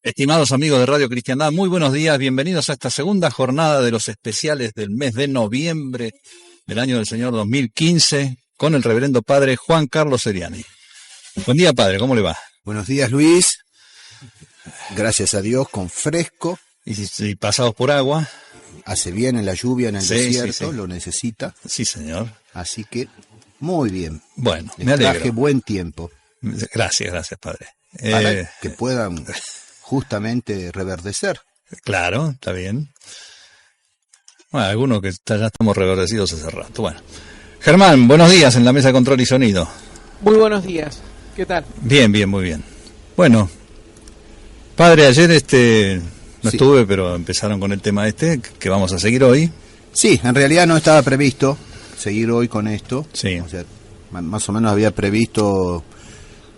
Estimados amigos de Radio Cristiandad, muy buenos días, bienvenidos a esta segunda jornada de los especiales del mes de noviembre del año del Señor 2015 con el reverendo padre Juan Carlos Seriani. Buen día, padre, ¿cómo le va? Buenos días, Luis. Gracias a Dios, con fresco. Y pasados por agua. Hace bien en la lluvia, en el desierto, sí. Lo necesita. Sí, señor. Así que, muy bien. Bueno, Les me alegro. traje buen tiempo. Gracias, padre. Para que puedan justamente reverdecer. Claro, está bien. Bueno, algunos que ya estamos reverdecidos hace rato. Bueno, Germán, buenos días en la mesa de control y sonido. Muy buenos días, ¿qué tal? Bien, muy bien. Bueno, padre, ayer no Sí. estuve, pero empezaron con el tema que vamos a seguir hoy. Sí, en realidad no estaba previsto seguir hoy con esto. Sí. O sea, más o menos había previsto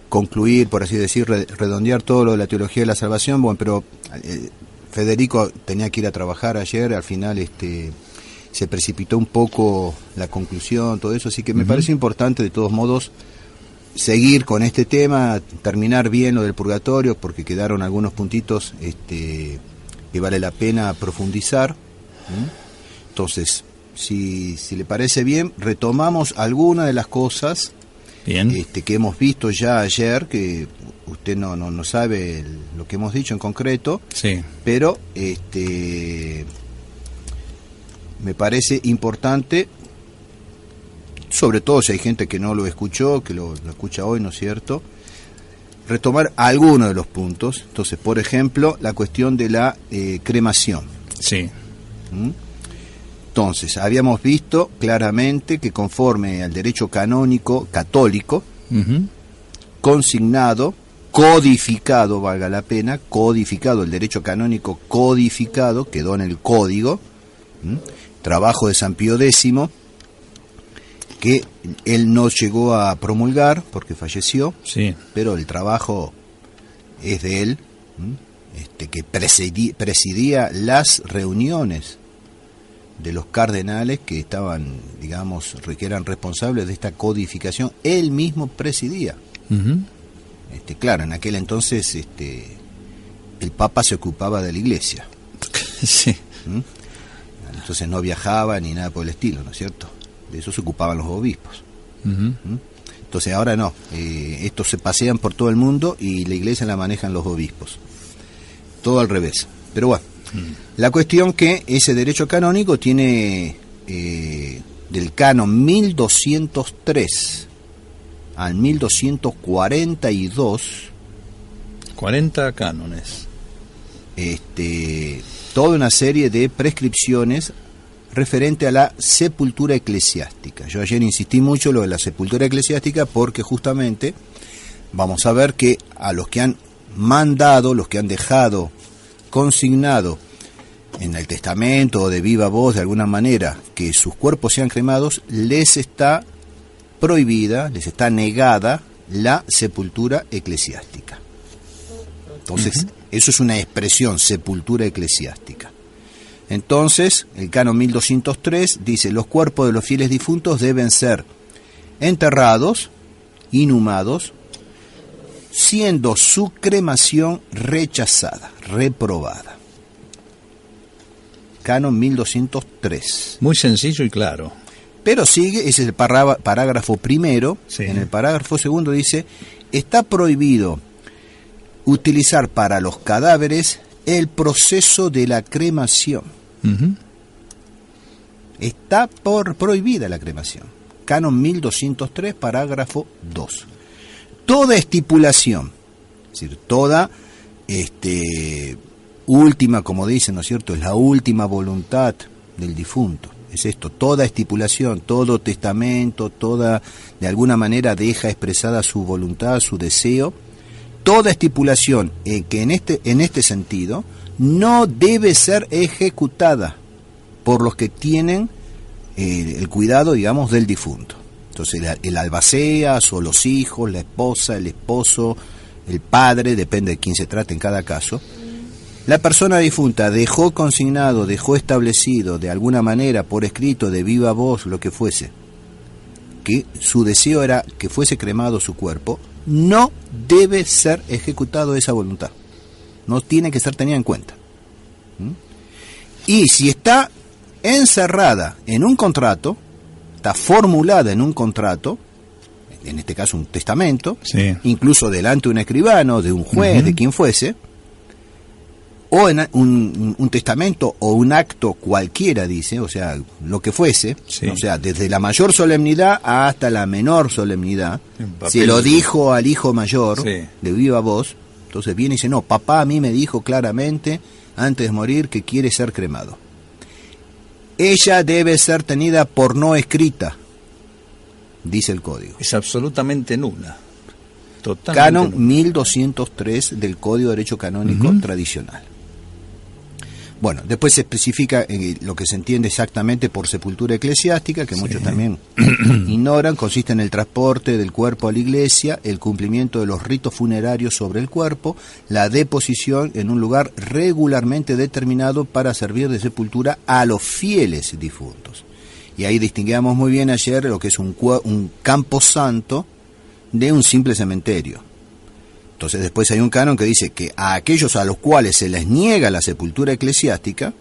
concluir, por así decir, redondear todo lo de la teología de la salvación. Bueno, pero Federico tenía que ir a trabajar ayer, al final se precipitó un poco la conclusión, todo eso, así que me parece importante de todos modos seguir con este tema, terminar bien lo del purgatorio, porque quedaron algunos puntitos que vale la pena profundizar. Entonces, si le parece bien, retomamos algunas de las cosas Bien. que hemos visto ya ayer, que usted no sabe lo que hemos dicho en concreto, Sí. pero me parece importante, sobre todo si hay gente que no lo escuchó, que lo escucha hoy, ¿no es cierto?, retomar algunos de los puntos. Entonces, por ejemplo, la cuestión de la cremación. Sí. Entonces, habíamos visto claramente que conforme al derecho canónico católico, consignado, codificado, valga la pena, codificado, el derecho canónico codificado, quedó en el código, trabajo de San Pío X, que él no llegó a promulgar porque falleció, Sí. pero el trabajo es de él, que presidía las reuniones de los cardenales que estaban, digamos, que eran responsables de esta codificación. Él mismo presidía. Claro, en aquel entonces el Papa se ocupaba de la Iglesia. Sí. Entonces no viajaba ni nada por el estilo, ¿no es cierto? De eso se ocupaban los obispos. Entonces ahora no, estos se pasean por todo el mundo y la Iglesia la manejan los obispos. Todo al revés. Pero bueno, la cuestión que ese derecho canónico tiene del canon 1203 al 1242 40 cánones. Toda una serie de prescripciones referente a la sepultura eclesiástica. Yo ayer insistí mucho en lo de la sepultura eclesiástica porque justamente vamos a ver que a los que han mandado, los que han dejado consignado en el testamento o de viva voz de alguna manera que sus cuerpos sean cremados, les está prohibida, les está negada la sepultura eclesiástica. Entonces, eso es una expresión, sepultura eclesiástica. Entonces, el canon 1203 dice: los cuerpos de los fieles difuntos deben ser enterrados, inhumados, siendo su cremación rechazada, reprobada. Canon 1203. Muy sencillo y claro. Pero sigue, ese es el parágrafo primero. Sí. En el parágrafo segundo dice: está prohibido utilizar para los cadáveres el proceso de la cremación. Está prohibida la cremación. Canon 1203, parágrafo 2. Toda estipulación, es decir, toda última, como dicen, ¿no es cierto?, es la última voluntad del difunto. Es esto, toda estipulación, todo testamento, toda, de alguna manera deja expresada su voluntad, su deseo. Toda estipulación que en este sentido no debe ser ejecutada por los que tienen el cuidado, digamos, del difunto. Entonces el albaceas o los hijos, la esposa, el esposo, el padre, depende de quién se trate en cada caso. La persona difunta dejó consignado, dejó establecido de alguna manera por escrito, de viva voz, lo que fuese, que su deseo era que fuese cremado su cuerpo, no debe ser ejecutado esa voluntad. no tiene que ser tenida en cuenta. Y si está encerrada en un contrato, está formulada en un contrato, en este caso un testamento, sí, incluso delante de un escribano, de un juez, de quien fuese, o en un testamento o un acto cualquiera, dice, o sea, lo que fuese, sí, o sea, desde la mayor solemnidad hasta la menor solemnidad, papel, se lo dijo al hijo mayor, sí, de viva voz, entonces viene y dice, no, papá a mí me dijo claramente, antes de morir, que quiere ser cremado. Ella debe ser tenida por no escrita, dice el código. es absolutamente nula. Totalmente Canon nula. 1203 del Código de Derecho Canónico tradicional. Bueno, después se especifica lo que se entiende exactamente por sepultura eclesiástica, que muchos también ignoran. Consiste en el transporte del cuerpo a la iglesia, el cumplimiento de los ritos funerarios sobre el cuerpo, la deposición en un lugar regularmente determinado para servir de sepultura a los fieles difuntos. Y ahí distinguíamos muy bien ayer lo que es un camposanto de un simple cementerio. Entonces después hay un canon que dice que a aquellos a los cuales se les niega la sepultura eclesiástica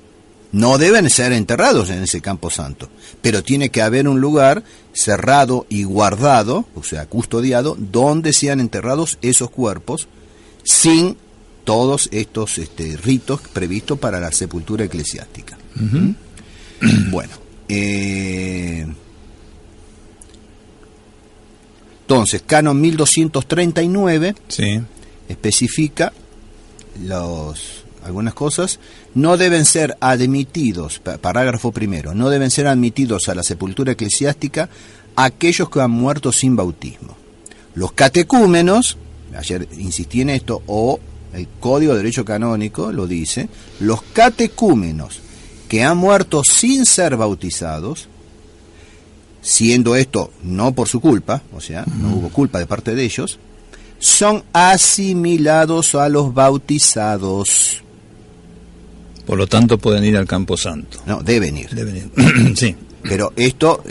no deben ser enterrados en ese camposanto, pero tiene que haber un lugar cerrado y guardado, o sea, custodiado, donde sean enterrados esos cuerpos sin todos estos ritos previstos para la sepultura eclesiástica. Bueno, entonces, Canon 1239 Sí, especifica algunas cosas. No deben ser admitidos, parágrafo primero, no deben ser admitidos a la sepultura eclesiástica aquellos que han muerto sin bautismo. Los catecúmenos, ayer insistí en esto, o el Código de Derecho Canónico lo dice, los catecúmenos que han muerto sin ser bautizados, siendo esto no por su culpa, o sea, no hubo culpa de parte de ellos, son asimilados a los bautizados. por lo tanto pueden ir al Camposanto. No, deben ir. Deben ir. Sí, Pero esto,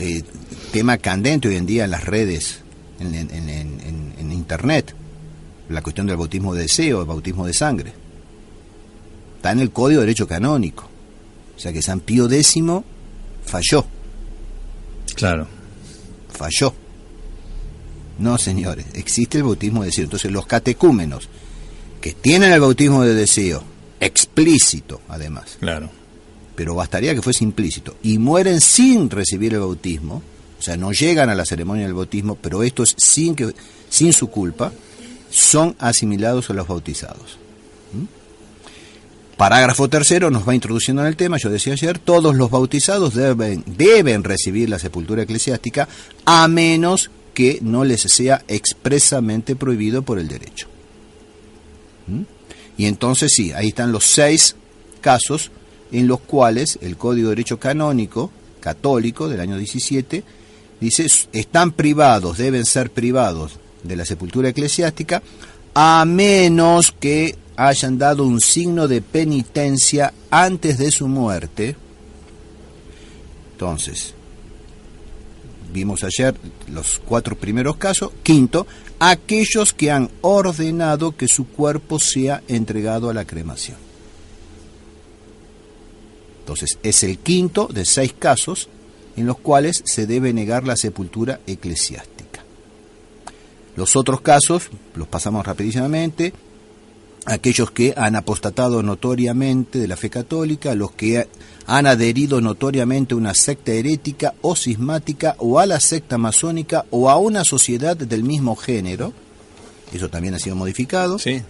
tema candente hoy en día en las redes, en internet, la cuestión del bautismo de deseo, el bautismo de sangre. Está en el Código de Derecho Canónico. O sea que San Pío X falló. claro. Falló. No, señores, existe el bautismo de deseo. Entonces los catecúmenos que tienen el bautismo de deseo, explícito además, Claro. pero bastaría que fuese implícito, y mueren sin recibir el bautismo, o sea, no llegan a la ceremonia del bautismo, pero esto es sin su culpa, son asimilados a los bautizados. Parágrafo tercero nos va introduciendo en el tema. Yo decía ayer, todos los bautizados deben recibir la sepultura eclesiástica, a menos que no les sea expresamente prohibido por el derecho. Y entonces sí, ahí están los 6 casos en los cuales el Código de Derecho Canónico católico del año 17 dice, están privados, deben ser privados de la sepultura eclesiástica, a menos que hayan dado un signo de penitencia antes de su muerte. Entonces, vimos ayer los 4 primeros casos. Quinto, aquellos que han ordenado que su cuerpo sea entregado a la cremación. Entonces, es el quinto de 6 casos en los cuales se debe negar la sepultura eclesiástica. Los otros casos los pasamos rapidísimamente. Aquellos que han apostatado notoriamente de la fe católica, los que han adherido notoriamente a una secta herética o cismática, o a la secta masónica, o a una sociedad del mismo género, eso también ha sido modificado. Sí.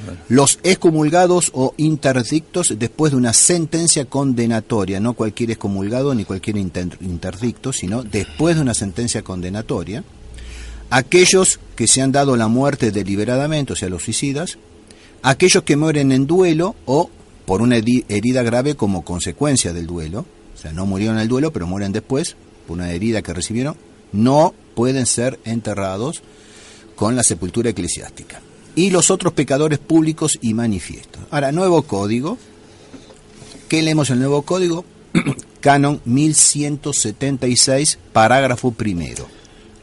Bueno. Los excomulgados o interdictos después de una sentencia condenatoria, no cualquier excomulgado ni cualquier interdicto, sino después de una sentencia condenatoria. Aquellos que se han dado la muerte deliberadamente, o sea, los suicidas. Aquellos que mueren en duelo o por una herida grave como consecuencia del duelo, o sea, no murieron en el duelo, pero mueren después por una herida que recibieron, no pueden ser enterrados con la sepultura eclesiástica. Y los otros pecadores públicos y manifiestos. Ahora, nuevo código. ¿Qué leemos en el nuevo código? Canon 1176, parágrafo primero.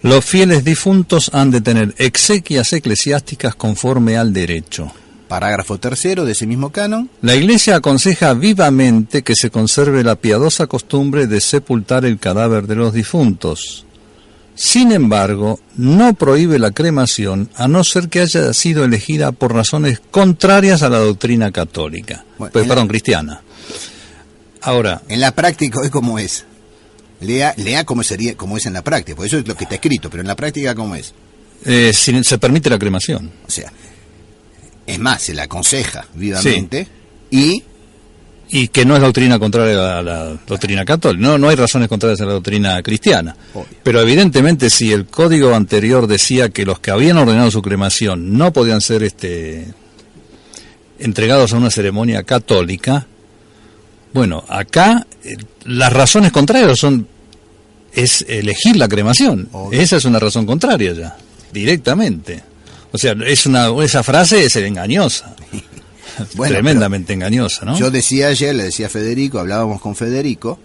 Los fieles difuntos han de tener exequias eclesiásticas conforme al derecho. Parágrafo 3 de ese mismo canon. La Iglesia aconseja vivamente que se conserve la piadosa costumbre de sepultar el cadáver de los difuntos. Sin embargo, no prohíbe la cremación a no ser que haya sido elegida por razones contrarias a la doctrina católica. Bueno, cristiana. Ahora, en la práctica hoy cómo es. Lea cómo es en la práctica, por eso es lo que está escrito, pero en la práctica cómo es. Se permite la cremación. O sea, es más, se la aconseja vivamente, sí. Y que no es doctrina contraria a la doctrina católica. No hay razones contrarias a la doctrina cristiana. Obvio. Pero evidentemente si el código anterior decía que los que habían ordenado su cremación no podían ser entregados a una ceremonia católica, bueno, acá las razones contrarias es elegir la cremación. Obvio. Esa es una razón contraria ya, directamente. O sea, esa frase es engañosa. Bueno, tremendamente engañosa, ¿no? Yo decía ayer, le decía a Federico, hablábamos con Federico,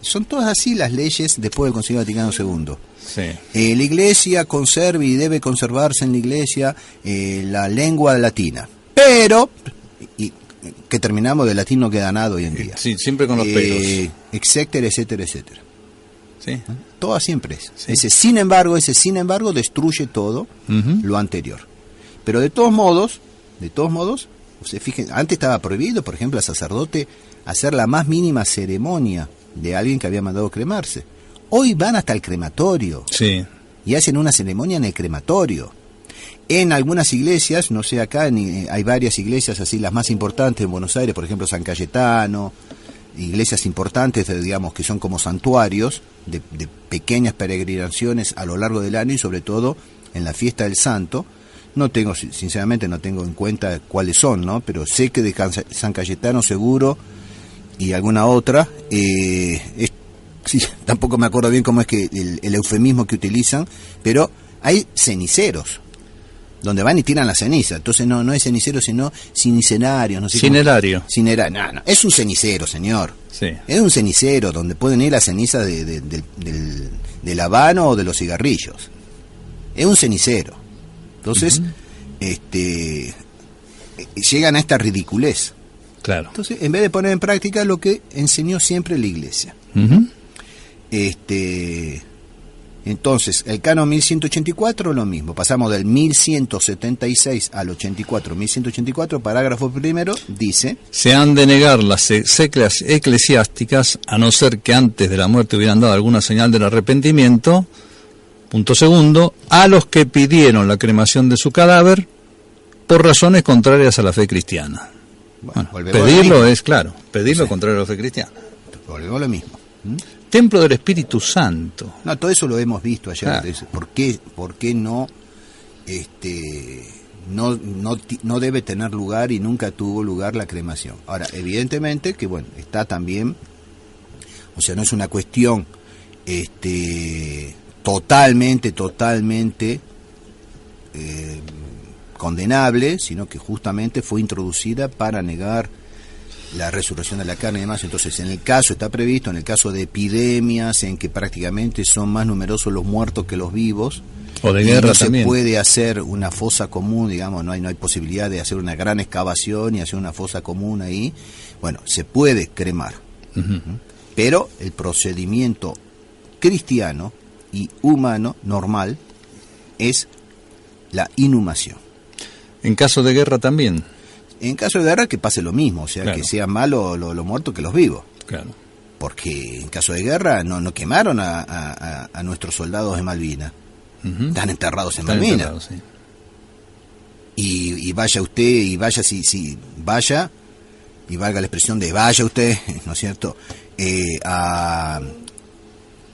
son todas así las leyes después del Concilio Vaticano II. Sí. La Iglesia conserva y debe conservarse en la Iglesia la lengua latina, pero, y que terminamos, de latín no queda nada hoy en día. Sí, siempre con los pelos. Etcétera, etcétera, etcétera. Sí. Todo siempre es. Sí. Ese sin embargo destruye todo lo anterior. Pero de todos modos, se fijen, antes estaba prohibido, por ejemplo, al sacerdote hacer la más mínima ceremonia de alguien que había mandado cremarse. Hoy van hasta el crematorio. Sí. Y hacen una ceremonia en el crematorio. En algunas iglesias, no sé, acá hay varias iglesias así, las más importantes en Buenos Aires, por ejemplo, San Cayetano, iglesias importantes, digamos, que son como santuarios de pequeñas peregrinaciones a lo largo del año y sobre todo en la fiesta del Santo. Sinceramente no tengo en cuenta cuáles son, ¿no? Pero sé que de San Cayetano seguro y alguna otra, sí, tampoco me acuerdo bien cómo es que el eufemismo que utilizan, pero hay ceniceros, donde van y tiran la ceniza. Entonces no es cenicero, sino cenicenario. No sé Cinerario. No, es un cenicero, señor. Sí. Es un cenicero donde pueden ir la ceniza del habano o de los cigarrillos. Es un cenicero. Entonces, llegan a esta ridiculez. Claro. Entonces, en vez de poner en práctica lo que enseñó siempre la Iglesia. Entonces, el canon 1184 lo mismo. Pasamos del 1176 al 84. 1184, parágrafo primero, dice: se han de negar las exequias eclesiásticas a no ser que antes de la muerte hubieran dado alguna señal del arrepentimiento. Punto segundo, a los que pidieron la cremación de su cadáver por razones contrarias a la fe cristiana. Bueno, pedirlo es, claro, pedirlo sí. Contrario a la fe cristiana. Volvemos a lo mismo. Templo del Espíritu Santo. No, todo eso lo hemos visto ayer. Claro. ¿Por qué no, no debe tener lugar y nunca tuvo lugar la cremación? Ahora, evidentemente que, bueno, está también, o sea, no es una cuestión, totalmente condenable, sino que justamente fue introducida para negar la resurrección de la carne y demás. Entonces, en el caso, está previsto, en el caso de epidemias, en que prácticamente son más numerosos los muertos que los vivos, o de guerra, no también se puede hacer una fosa común, digamos, no hay posibilidad de hacer una gran excavación y hacer una fosa común ahí. Bueno, se puede cremar, pero el procedimiento cristiano y humano normal es la inhumación. En caso de guerra también. En caso de guerra que pase lo mismo, o sea, claro, que sean más los muertos que los vivos. Claro. Porque en caso de guerra no quemaron a nuestros soldados de Malvinas. Están enterrados en Malvinas. Sí. Y vaya usted, y vaya vaya, y valga la expresión de vaya usted, ¿no es cierto? A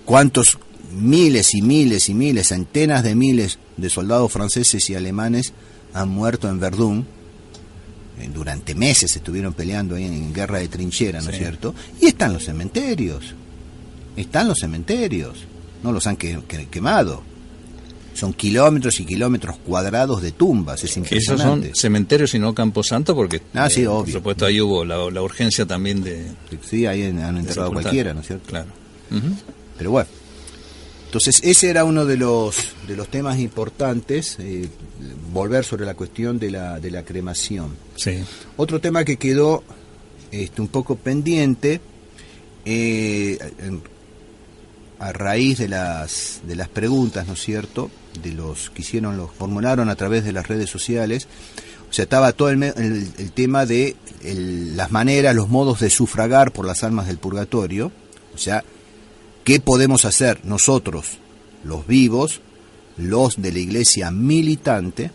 cuántos miles y miles y miles, centenas de miles de soldados franceses y alemanes han muerto en Verdún. Durante meses estuvieron peleando ahí en guerra de trinchera, ¿no es cierto? Y están los cementerios, no los han quemado. Son kilómetros y kilómetros cuadrados de tumbas, es impresionante. Esos son cementerios y no camposanto, porque sí, obvio. Por supuesto ahí hubo la urgencia también de... Sí, ahí han enterrado cualquiera, ¿no es cierto? Claro. Pero bueno. Entonces ese era uno de los temas importantes, volver sobre la cuestión de la cremación. Sí. Otro tema que quedó un poco pendiente, a raíz de las preguntas, ¿no es cierto?, de los que los formularon a través de las redes sociales. O sea, estaba todo el tema de las maneras, los modos de sufragar por las almas del purgatorio. O sea, ¿qué podemos hacer nosotros, los vivos, los de la iglesia militante,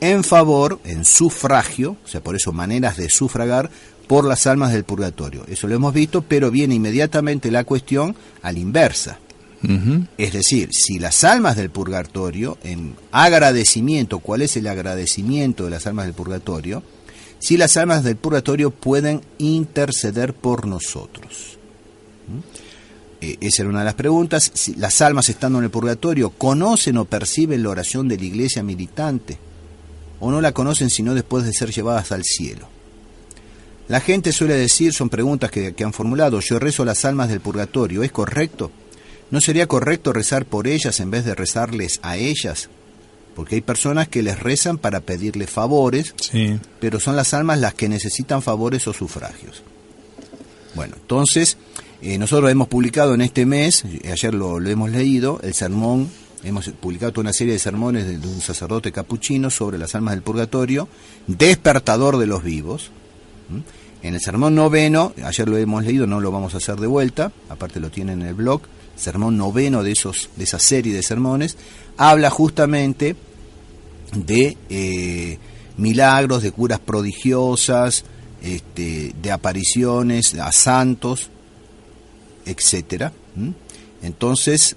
en sufragio, o sea, por eso maneras de sufragar por las almas del purgatorio? Eso lo hemos visto, pero viene inmediatamente la cuestión a la inversa. Es decir, si las almas del purgatorio, en agradecimiento, ¿cuál es el agradecimiento de las almas del purgatorio? Si las almas del purgatorio pueden interceder por nosotros. Esa era una de las preguntas. Si las almas estando en el purgatorio conocen o perciben la oración de la iglesia militante, o no la conocen sino después de ser llevadas al cielo. La gente suele decir, son preguntas que han formulado, yo rezo a las almas del purgatorio, ¿es correcto? ¿No sería correcto rezar por ellas en vez de rezarles a ellas? Porque hay personas que les rezan para pedirles favores, sí, pero son las almas las que necesitan favores o sufragios. Bueno, entonces, nosotros hemos publicado en este mes, ayer lo hemos leído, el sermón, hemos publicado toda una serie de sermones de un sacerdote capuchino sobre las almas del purgatorio, despertador de los vivos. En el sermón 9, ayer lo hemos leído, no lo vamos a hacer de vuelta, aparte lo tienen en el blog, sermón 9 de esa serie de sermones, habla justamente de milagros, de curas prodigiosas, de apariciones a santos, etcétera. Entonces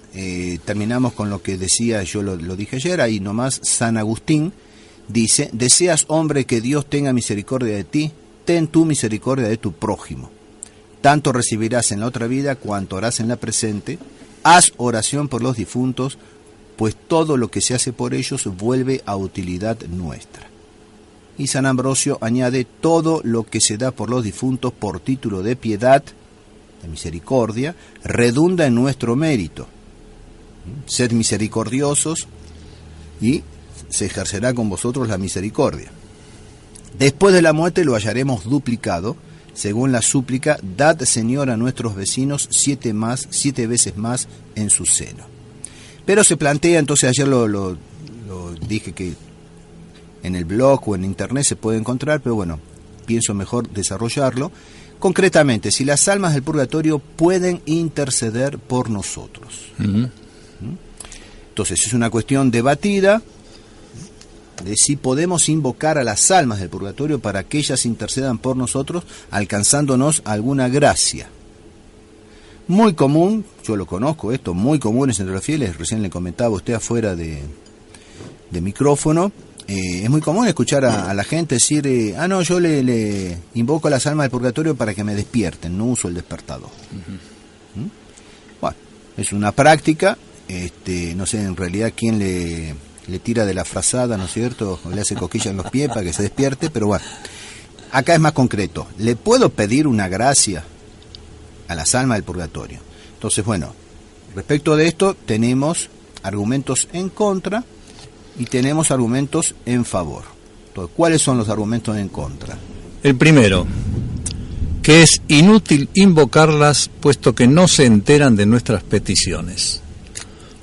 terminamos con lo que decía, yo lo dije ayer, ahí nomás San Agustín dice: deseas, hombre, que Dios tenga misericordia de ti, ten tú misericordia de tu prójimo. Tanto recibirás en la otra vida cuanto harás en la presente. Haz oración por los difuntos, pues todo lo que se hace por ellos vuelve a utilidad nuestra. Y San Ambrosio añade: todo lo que se da por los difuntos por título de piedad, de misericordia, redunda en nuestro mérito. Sed misericordiosos y se ejercerá con vosotros la misericordia. Después de la muerte lo hallaremos duplicado, según la súplica: dad, Señor, a nuestros vecinos 7 veces más en su seno. Pero se plantea, entonces ayer lo dije que en el blog o en internet se puede encontrar, pero bueno, pienso mejor desarrollarlo. Concretamente, si las almas del purgatorio pueden interceder por nosotros. Entonces es una cuestión debatida de si podemos invocar a las almas del purgatorio para que ellas intercedan por nosotros, alcanzándonos alguna gracia. Muy común, yo lo conozco esto, muy común entre los fieles, recién le comentaba a usted afuera de micrófono, es muy común escuchar a la gente decir, no, yo le invoco a las almas del purgatorio para que me despierten, no uso el despertador. Bueno, es una práctica, no sé en realidad quién le tira de la frazada, ¿no es cierto? O le hace cosquilla en los pies para que se despierte, pero bueno, acá es más concreto. ¿Le puedo pedir una gracia a las almas del purgatorio? Entonces, bueno, respecto de esto tenemos argumentos en contra y tenemos argumentos en favor. Entonces, ¿cuáles son los argumentos en contra? El primero, que es inútil invocarlas puesto que no se enteran de nuestras peticiones.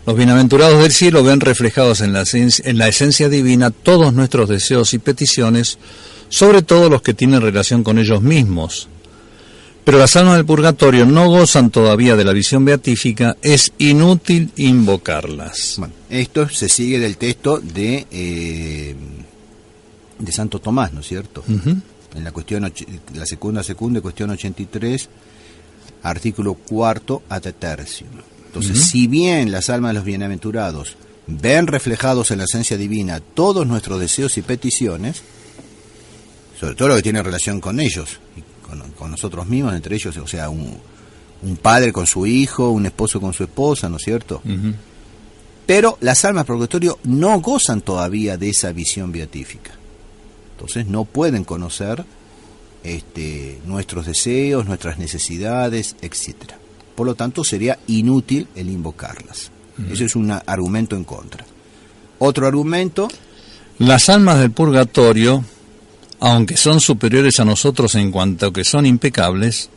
Los bienaventurados del cielo ven reflejados en la esencia divina todos nuestros deseos y peticiones, sobre todo los que tienen relación con ellos mismos. Pero las almas del purgatorio no gozan todavía de la visión beatífica, es inútil invocarlas. Bueno, esto se sigue del texto de Santo Tomás, ¿no es cierto? En la cuestión, la segunda, cuestión 83, artículo 4 ad tertium. Entonces, si bien las almas de los bienaventurados ven reflejados en la esencia divina todos nuestros deseos y peticiones, sobre todo lo que tiene relación con ellos, con nosotros mismos, entre ellos, o sea, un padre con su hijo, un esposo con su esposa, ¿no es cierto? Pero las almas del purgatorio no gozan todavía de esa visión beatífica. Entonces no pueden conocer nuestros deseos, nuestras necesidades, etcétera. Por lo tanto, sería inútil el invocarlas. Ese es un argumento en contra. Otro argumento: las almas del purgatorio, aunque son superiores a nosotros en cuanto a que son impecables,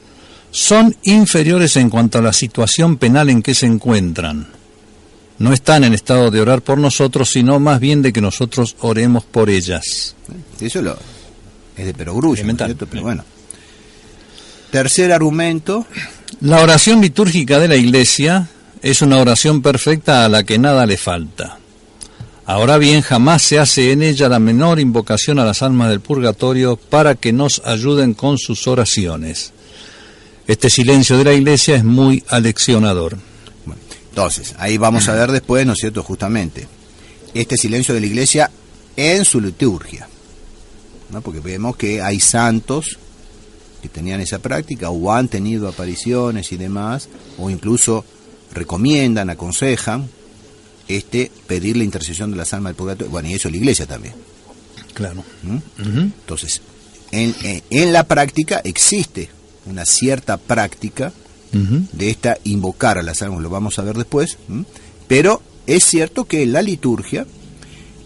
son inferiores en cuanto a la situación penal en que se encuentran. No están en estado de orar por nosotros, sino más bien de que nosotros oremos por ellas. Eso es de perogrullo, ¿no es cierto? Pero bueno. Tercer argumento: la oración litúrgica de la Iglesia es una oración perfecta a la que nada le falta. Ahora bien, jamás se hace en ella la menor invocación a las almas del purgatorio para que nos ayuden con sus oraciones. Este silencio de la Iglesia es muy aleccionador. Bueno, entonces, ahí vamos a ver después, ¿no es cierto?, justamente, este silencio de la Iglesia en su liturgia, ¿no? Porque vemos que hay santos que tenían esa práctica o han tenido apariciones y demás, o incluso recomiendan, aconsejan pedir la intercesión de las almas del purgatorio. Bueno, y eso la Iglesia también. Claro. Entonces, en la práctica existe una cierta práctica de invocar a las almas, lo vamos a ver después, pero es cierto que en la liturgia,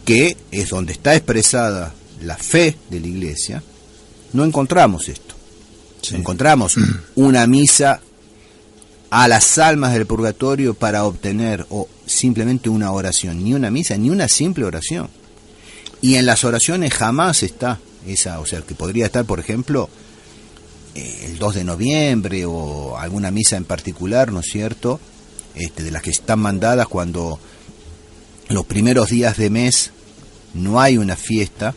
que es donde está expresada la fe de la Iglesia, no encontramos esto. Sí. Encontramos una misa a las almas del purgatorio para obtener o simplemente una oración, ni una misa, ni una simple oración. Y en las oraciones jamás está esa, o sea, que podría estar, por ejemplo, el 2 de noviembre o alguna misa en particular, ¿no es cierto?, de las que están mandadas cuando los primeros días de mes no hay una fiesta,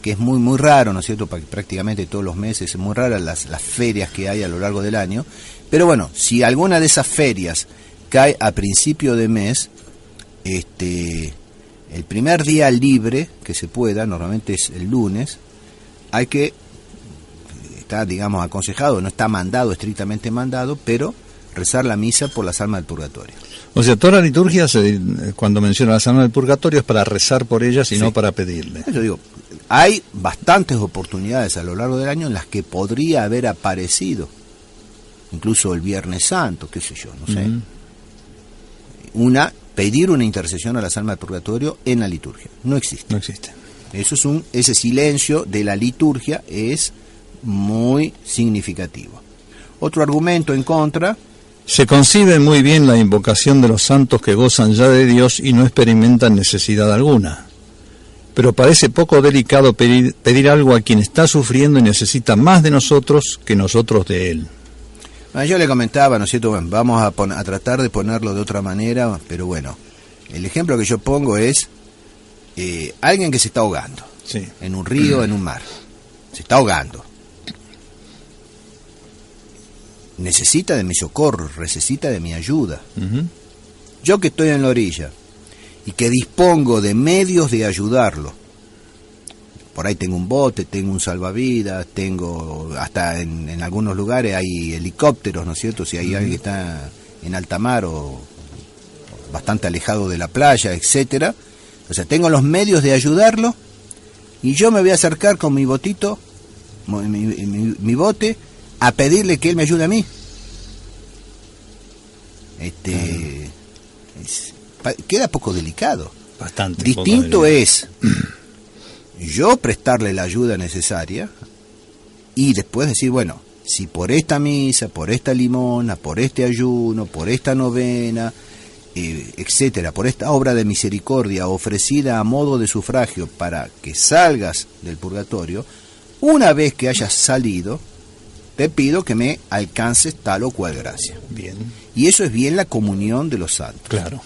que es muy muy raro, ¿no es cierto?, prácticamente todos los meses, es muy rara las ferias que hay a lo largo del año, pero bueno, si alguna de esas ferias cae a principio de mes, el primer día libre que se pueda, normalmente es el lunes, hay que, está digamos aconsejado, no está mandado, estrictamente mandado, pero rezar la misa por las almas del purgatorio. O sea, toda la liturgia, cuando menciona las almas del purgatorio, es para rezar por ellas y no para pedirle. Yo digo, hay bastantes oportunidades a lo largo del año en las que podría haber aparecido, incluso el Viernes Santo, qué sé yo, no sé, pedir una intercesión a las almas del purgatorio en la liturgia. No existe. No existe. Ese silencio de la liturgia es muy significativo. Otro argumento en contra: se concibe muy bien la invocación de los santos que gozan ya de Dios y no experimentan necesidad alguna. Pero parece poco delicado pedir algo a quien está sufriendo y necesita más de nosotros que nosotros de él. Yo le comentaba, ¿no es cierto? Bueno, vamos a tratar de ponerlo de otra manera, pero bueno, el ejemplo que yo pongo es alguien que se está ahogando, sí, en un río, en un mar, se está ahogando. Necesita de mi socorro, necesita de mi ayuda. Yo que estoy en la orilla y que dispongo de medios de ayudarlo, por ahí tengo un bote, tengo un salvavidas, tengo hasta en algunos lugares hay helicópteros, ¿no es cierto? Si hay alguien que está en alta mar o bastante alejado de la playa, etcétera. O sea, tengo los medios de ayudarlo y yo me voy a acercar con mi botito, mi bote, a pedirle que él me ayude a mí. Queda poco delicado. Bastante. Distinto es yo prestarle la ayuda necesaria y después decir, bueno, si por esta misa, por esta limosna, por este ayuno, por esta novena, etcétera, por esta obra de misericordia ofrecida a modo de sufragio para que salgas del purgatorio, una vez que hayas salido, te pido que me alcances tal o cual gracia. Bien. Y eso es bien la comunión de los santos. Claro.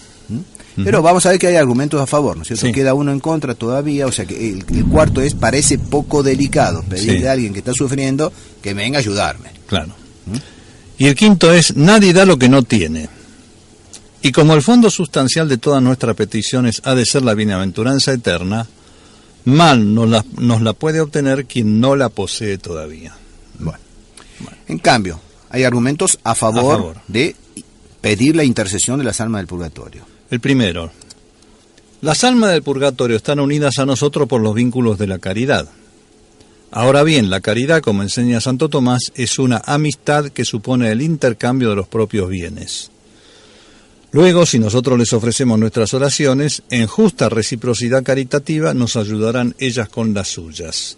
Pero vamos a ver que hay argumentos a favor, ¿no es cierto? Sí. Queda uno en contra todavía, o sea que el cuarto parece poco delicado pedirle a alguien que está sufriendo que venga a ayudarme. Claro. Y el quinto es: nadie da lo que no tiene. Y como el fondo sustancial de todas nuestras peticiones ha de ser la bienaventuranza eterna, mal nos la puede obtener quien no la posee todavía. Bueno. En cambio, hay argumentos a favor de pedir la intercesión de las almas del purgatorio. El primero: las almas del purgatorio están unidas a nosotros por los vínculos de la caridad. Ahora bien, la caridad, como enseña Santo Tomás, es una amistad que supone el intercambio de los propios bienes. Luego, si nosotros les ofrecemos nuestras oraciones, en justa reciprocidad caritativa nos ayudarán ellas con las suyas.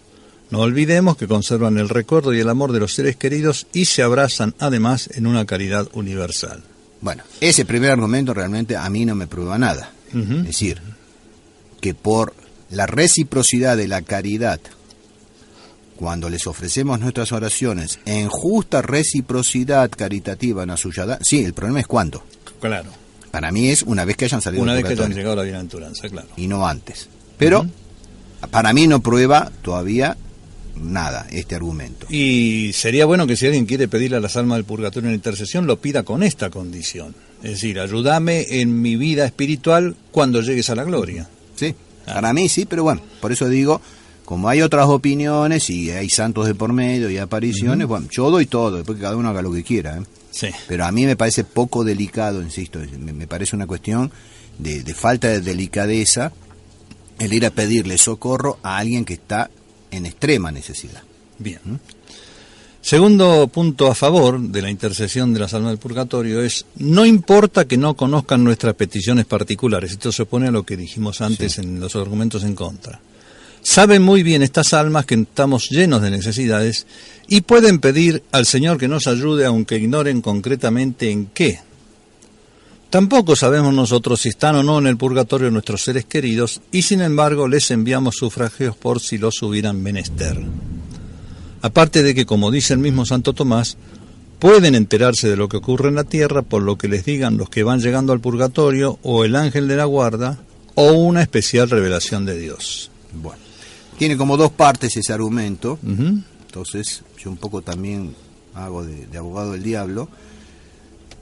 No olvidemos que conservan el recuerdo y el amor de los seres queridos y se abrazan además en una caridad universal. Bueno, ese primer argumento realmente a mí no me prueba nada. Es decir, que por la reciprocidad de la caridad, cuando les ofrecemos nuestras oraciones en justa reciprocidad caritativa nos ayudarán. Sí, el problema es cuándo. Claro. Para mí es una vez que hayan salido una del vez que purgatorio. hayan llegado a la bienaventuranza, claro. Y no antes. Pero para mí no prueba todavía nada este argumento. Y sería bueno que si alguien quiere pedirle a las almas del purgatorio una intercesión, lo pida con esta condición. Es decir, ayúdame en mi vida espiritual cuando llegues a la gloria. Sí, para mí sí, pero bueno, por eso digo, como hay otras opiniones y hay santos de por medio y apariciones, bueno, yo doy todo, después que cada uno haga lo que quiera, ¿eh? Sí. Pero a mí me parece poco delicado, insisto, me parece una cuestión de falta de delicadeza el ir a pedirle socorro a alguien que está en extrema necesidad. Bien. Segundo punto a favor de la intercesión de las almas del purgatorio es: no importa que no conozcan nuestras peticiones particulares. Esto se opone a lo que dijimos antes en los argumentos en contra. Saben muy bien estas almas que estamos llenos de necesidades y pueden pedir al Señor que nos ayude aunque ignoren concretamente en qué. Tampoco sabemos nosotros si están o no en el purgatorio nuestros seres queridos y sin embargo les enviamos sufragios por si los hubieran menester. Aparte de que, como dice el mismo Santo Tomás, pueden enterarse de lo que ocurre en la tierra por lo que les digan los que van llegando al purgatorio o el ángel de la guarda o una especial revelación de Dios. Bueno, tiene como dos partes ese argumento, entonces yo un poco también hago de abogado del diablo.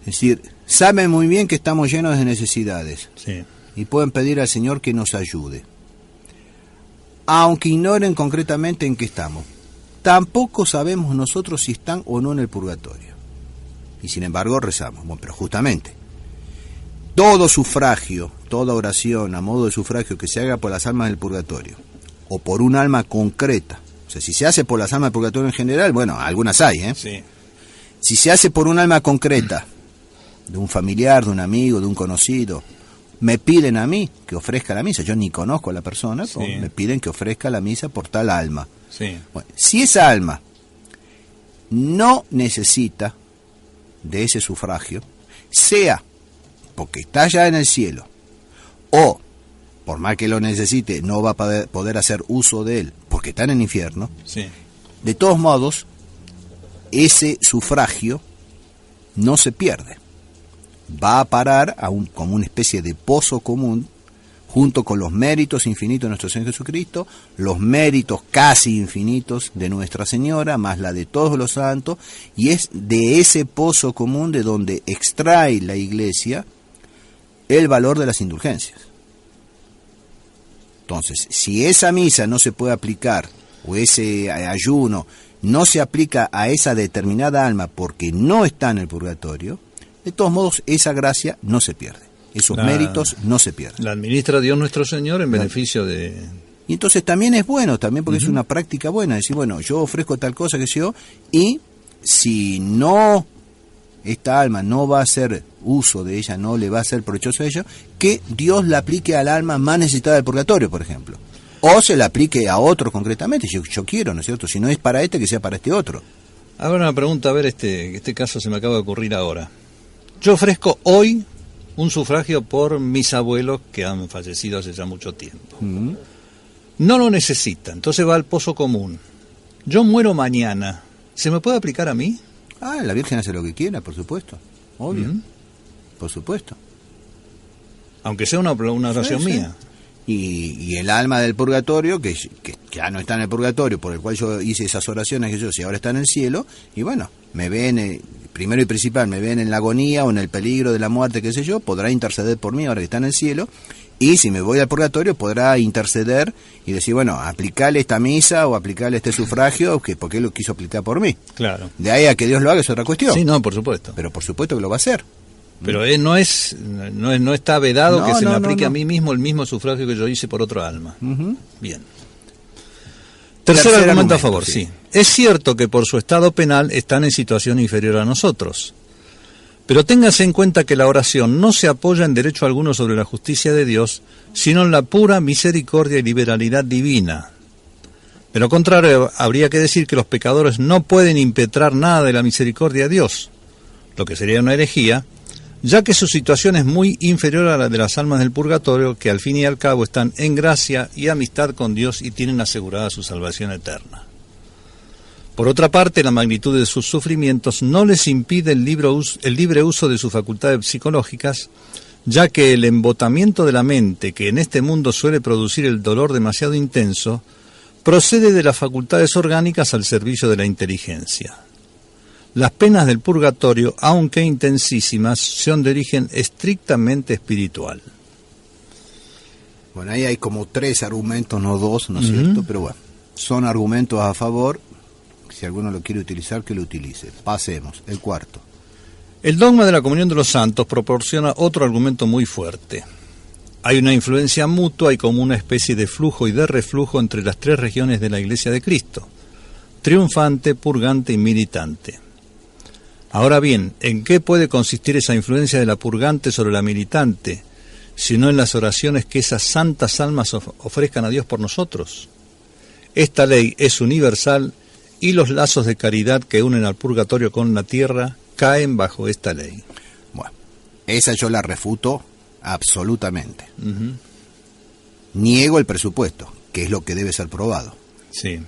Es decir, saben muy bien que estamos llenos de necesidades y pueden pedir al Señor que nos ayude, aunque ignoren concretamente en qué estamos. Tampoco sabemos nosotros si están o no en el purgatorio. Y sin embargo rezamos. Bueno, pero justamente, todo sufragio, toda oración a modo de sufragio que se haga por las almas del purgatorio, o por un alma concreta, o sea, si se hace por las almas del purgatorio en general, bueno, algunas hay, ¿eh? Sí. Si se hace por un alma concreta, de un familiar, de un amigo, de un conocido, me piden a mí que ofrezca la misa. Yo ni conozco a la persona, pero me piden que ofrezca la misa por tal alma. Sí. Bueno, si esa alma no necesita de ese sufragio, sea porque está ya en el cielo, o por más que lo necesite, no va a poder hacer uso de él porque está en el infierno, de todos modos, ese sufragio no se pierde. Va a parar como una especie de pozo común, junto con los méritos infinitos de nuestro Señor Jesucristo, los méritos casi infinitos de Nuestra Señora, más la de todos los santos, y es de ese pozo común de donde extrae la Iglesia el valor de las indulgencias. Entonces, si esa misa no se puede aplicar, o ese ayuno no se aplica a esa determinada alma porque no está en el purgatorio, de todos modos esa gracia no se pierde. Esos méritos no se pierden. La administra Dios nuestro Señor en beneficio de... Y entonces también es bueno, también porque es una práctica buena, decir, bueno, yo ofrezco tal cosa que yo, y si no, esta alma no va a hacer uso de ella, no le va a ser provechoso a ella, que Dios la aplique al alma más necesitada del purgatorio, por ejemplo. O se la aplique a otro concretamente, yo quiero, ¿no es cierto? Si no es para este, que sea para este otro. Ahora una pregunta, a ver, este caso se me acaba de ocurrir ahora. Yo ofrezco hoy un sufragio por mis abuelos que han fallecido hace ya mucho tiempo. No lo necesita, entonces va al pozo común. Yo muero mañana, ¿se me puede aplicar a mí? La Virgen hace lo que quiera, por supuesto, obvio, por supuesto. Aunque sea una oración mía. Y el alma del purgatorio, que ya no está en el purgatorio, por el cual yo hice esas oraciones que yo, si ahora está en el cielo, y bueno, me ven, primero y principal, me ven en la agonía o en el peligro de la muerte, qué sé yo, podrá interceder por mí ahora que está en el cielo, y si me voy al purgatorio podrá interceder y decir, bueno, aplicarle esta misa o aplicarle este sufragio, porque él lo quiso aplicar por mí. Claro. De ahí a que Dios lo haga es otra cuestión. Sí, no, por supuesto. Pero por supuesto que lo va a hacer. Pero no está vedado que se me aplique a mí mismo el mismo sufragio que yo hice por otro alma. Bien. Tercer argumento a favor, sí. Es cierto que por su estado penal están en situación inferior a nosotros, Pero téngase en cuenta que la oración no se apoya en derecho alguno sobre la justicia de Dios, sino en la pura misericordia y liberalidad divina. De lo contrario, habría que decir que los pecadores no pueden impetrar nada de la misericordia de Dios, lo que sería una herejía, ya que su situación es muy inferior a la de las almas del purgatorio, que al fin y al cabo están en gracia y amistad con Dios y tienen asegurada su salvación eterna. Por otra parte, la magnitud de sus sufrimientos no les impide el libre uso de sus facultades psicológicas, ya que el embotamiento de la mente, que en este mundo suele producir el dolor demasiado intenso, procede de las facultades orgánicas al servicio de la inteligencia. Las penas del purgatorio, aunque intensísimas, son de origen estrictamente espiritual. Bueno, ahí hay como 3 argumentos, no 2, ¿no es cierto? Pero bueno, son argumentos a favor. Si alguno lo quiere utilizar, que lo utilice. Pasemos, el cuarto. El dogma de la comunión de los santos proporciona otro argumento muy fuerte. Hay una influencia mutua y como una especie de flujo y de reflujo entre las 3 regiones de la Iglesia de Cristo: triunfante, purgante y militante. Ahora bien, ¿en qué puede consistir esa influencia de la purgante sobre la militante, sino en las oraciones que esas santas almas ofrezcan a Dios por nosotros? Esta ley es universal y los lazos de caridad que unen al purgatorio con la tierra caen bajo esta ley. Bueno, esa yo la refuto absolutamente. Niego el presupuesto, que es lo que debe ser probado. Sí.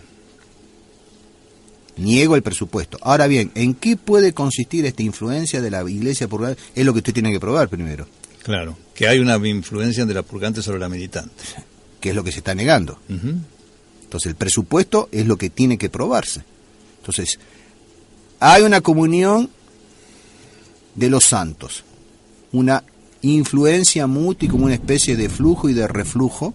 Niego el presupuesto. Ahora bien, ¿en qué puede consistir esta influencia de la iglesia purgante? Es lo que usted tiene que probar primero. Claro, que hay una influencia de la purgante sobre la militante. Que es lo que se está negando. Entonces, el presupuesto es lo que tiene que probarse. Entonces, hay una comunión de los santos, una influencia mutua y como una especie de flujo y de reflujo.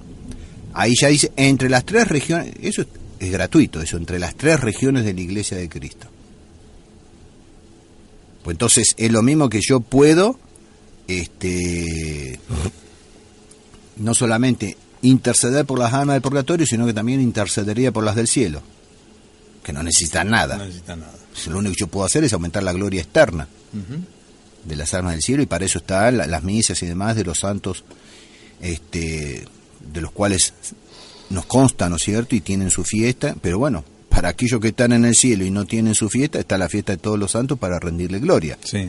Ahí ya dice, entre las 3 regiones, eso es gratuito, eso, entre las 3 regiones de la Iglesia de Cristo. Pues entonces es lo mismo que yo puedo, no solamente interceder por las almas del purgatorio, sino que también intercedería por las del cielo, que no necesitan nada. No necesitan nada. Lo único que yo puedo hacer es aumentar la gloria externa de las almas del cielo, y para eso están las misas y demás de los santos, de los cuales nos consta, ¿no es cierto?, y tienen su fiesta. Pero bueno, para aquellos que están en el cielo y no tienen su fiesta, está la fiesta de todos los santos para rendirle gloria. Sí.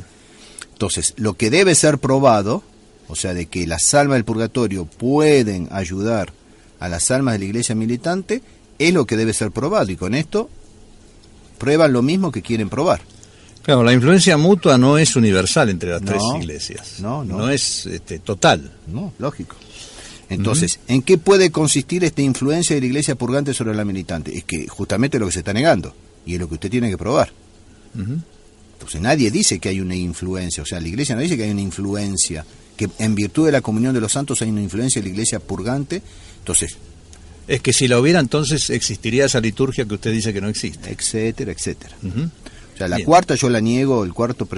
Entonces, lo que debe ser probado, o sea, de que las almas del purgatorio pueden ayudar a las almas de la iglesia militante, es lo que debe ser probado, y con esto prueban lo mismo que quieren probar. Claro, la influencia mutua no es universal entre las 3 iglesias. No es total. No, lógico. Entonces, ¿en qué puede consistir esta influencia de la iglesia purgante sobre la militante? Es que justamente lo que se está negando, y es lo que usted tiene que probar. Entonces, nadie dice que hay una influencia, o sea, la iglesia no dice que hay una influencia, que en virtud de la comunión de los santos hay una influencia de la iglesia purgante. Entonces, es que si la hubiera, entonces existiría esa liturgia que usted dice que no existe. Etcétera, etcétera. O sea, la cuarta yo la niego, el cuarto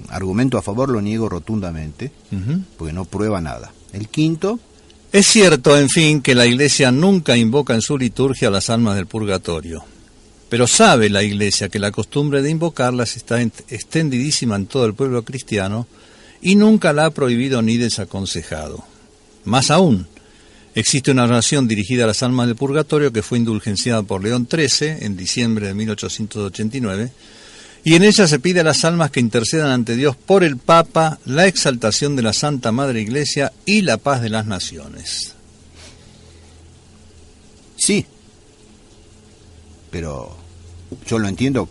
argumento a favor lo niego rotundamente, porque no prueba nada. El quinto: es cierto, en fin, que la Iglesia nunca invoca en su liturgia a las almas del purgatorio, pero sabe la Iglesia que la costumbre de invocarlas está extendidísima en todo el pueblo cristiano y nunca la ha prohibido ni desaconsejado. Más aún, existe una oración dirigida a las almas del purgatorio que fue indulgenciada por León XIII en diciembre de 1889, y en ella se pide a las almas que intercedan ante Dios por el Papa, la exaltación de la Santa Madre Iglesia y la paz de las naciones. Sí, pero yo lo entiendo,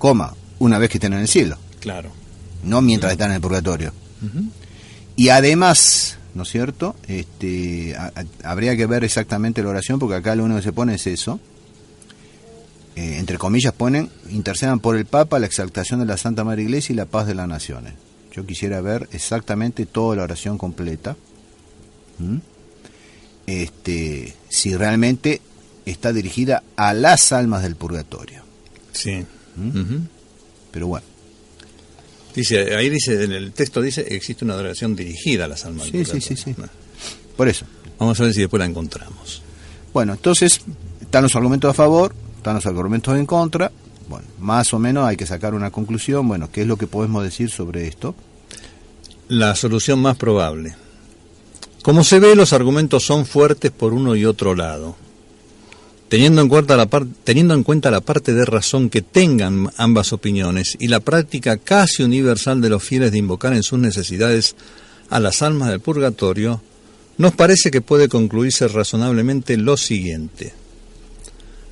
una vez que estén en el cielo. Claro. No mientras están en el purgatorio. Y además, ¿no es cierto?, habría que ver exactamente la oración, porque acá lo único que se pone es eso. Entre comillas ponen: intercedan por el Papa, la exaltación de la Santa Madre Iglesia y la paz de las naciones. Yo quisiera ver exactamente toda la oración completa. Si realmente está dirigida a las almas del purgatorio. Sí. Pero bueno. Ahí dice, en el texto dice, existe una oración dirigida a las almas del purgatorio. Sí. Por eso. Vamos a ver si después la encontramos. Bueno, entonces, están los argumentos a favor, están los argumentos en contra. Bueno, más o menos hay que sacar una conclusión. Bueno, ¿qué es lo que podemos decir sobre esto? la solución más probable. Como se ve, los argumentos son fuertes por uno y otro lado. Teniendo en cuenta la parte de razón que tengan ambas opiniones y la práctica casi universal de los fieles de invocar en sus necesidades a las almas del purgatorio, nos parece que puede concluirse razonablemente lo siguiente.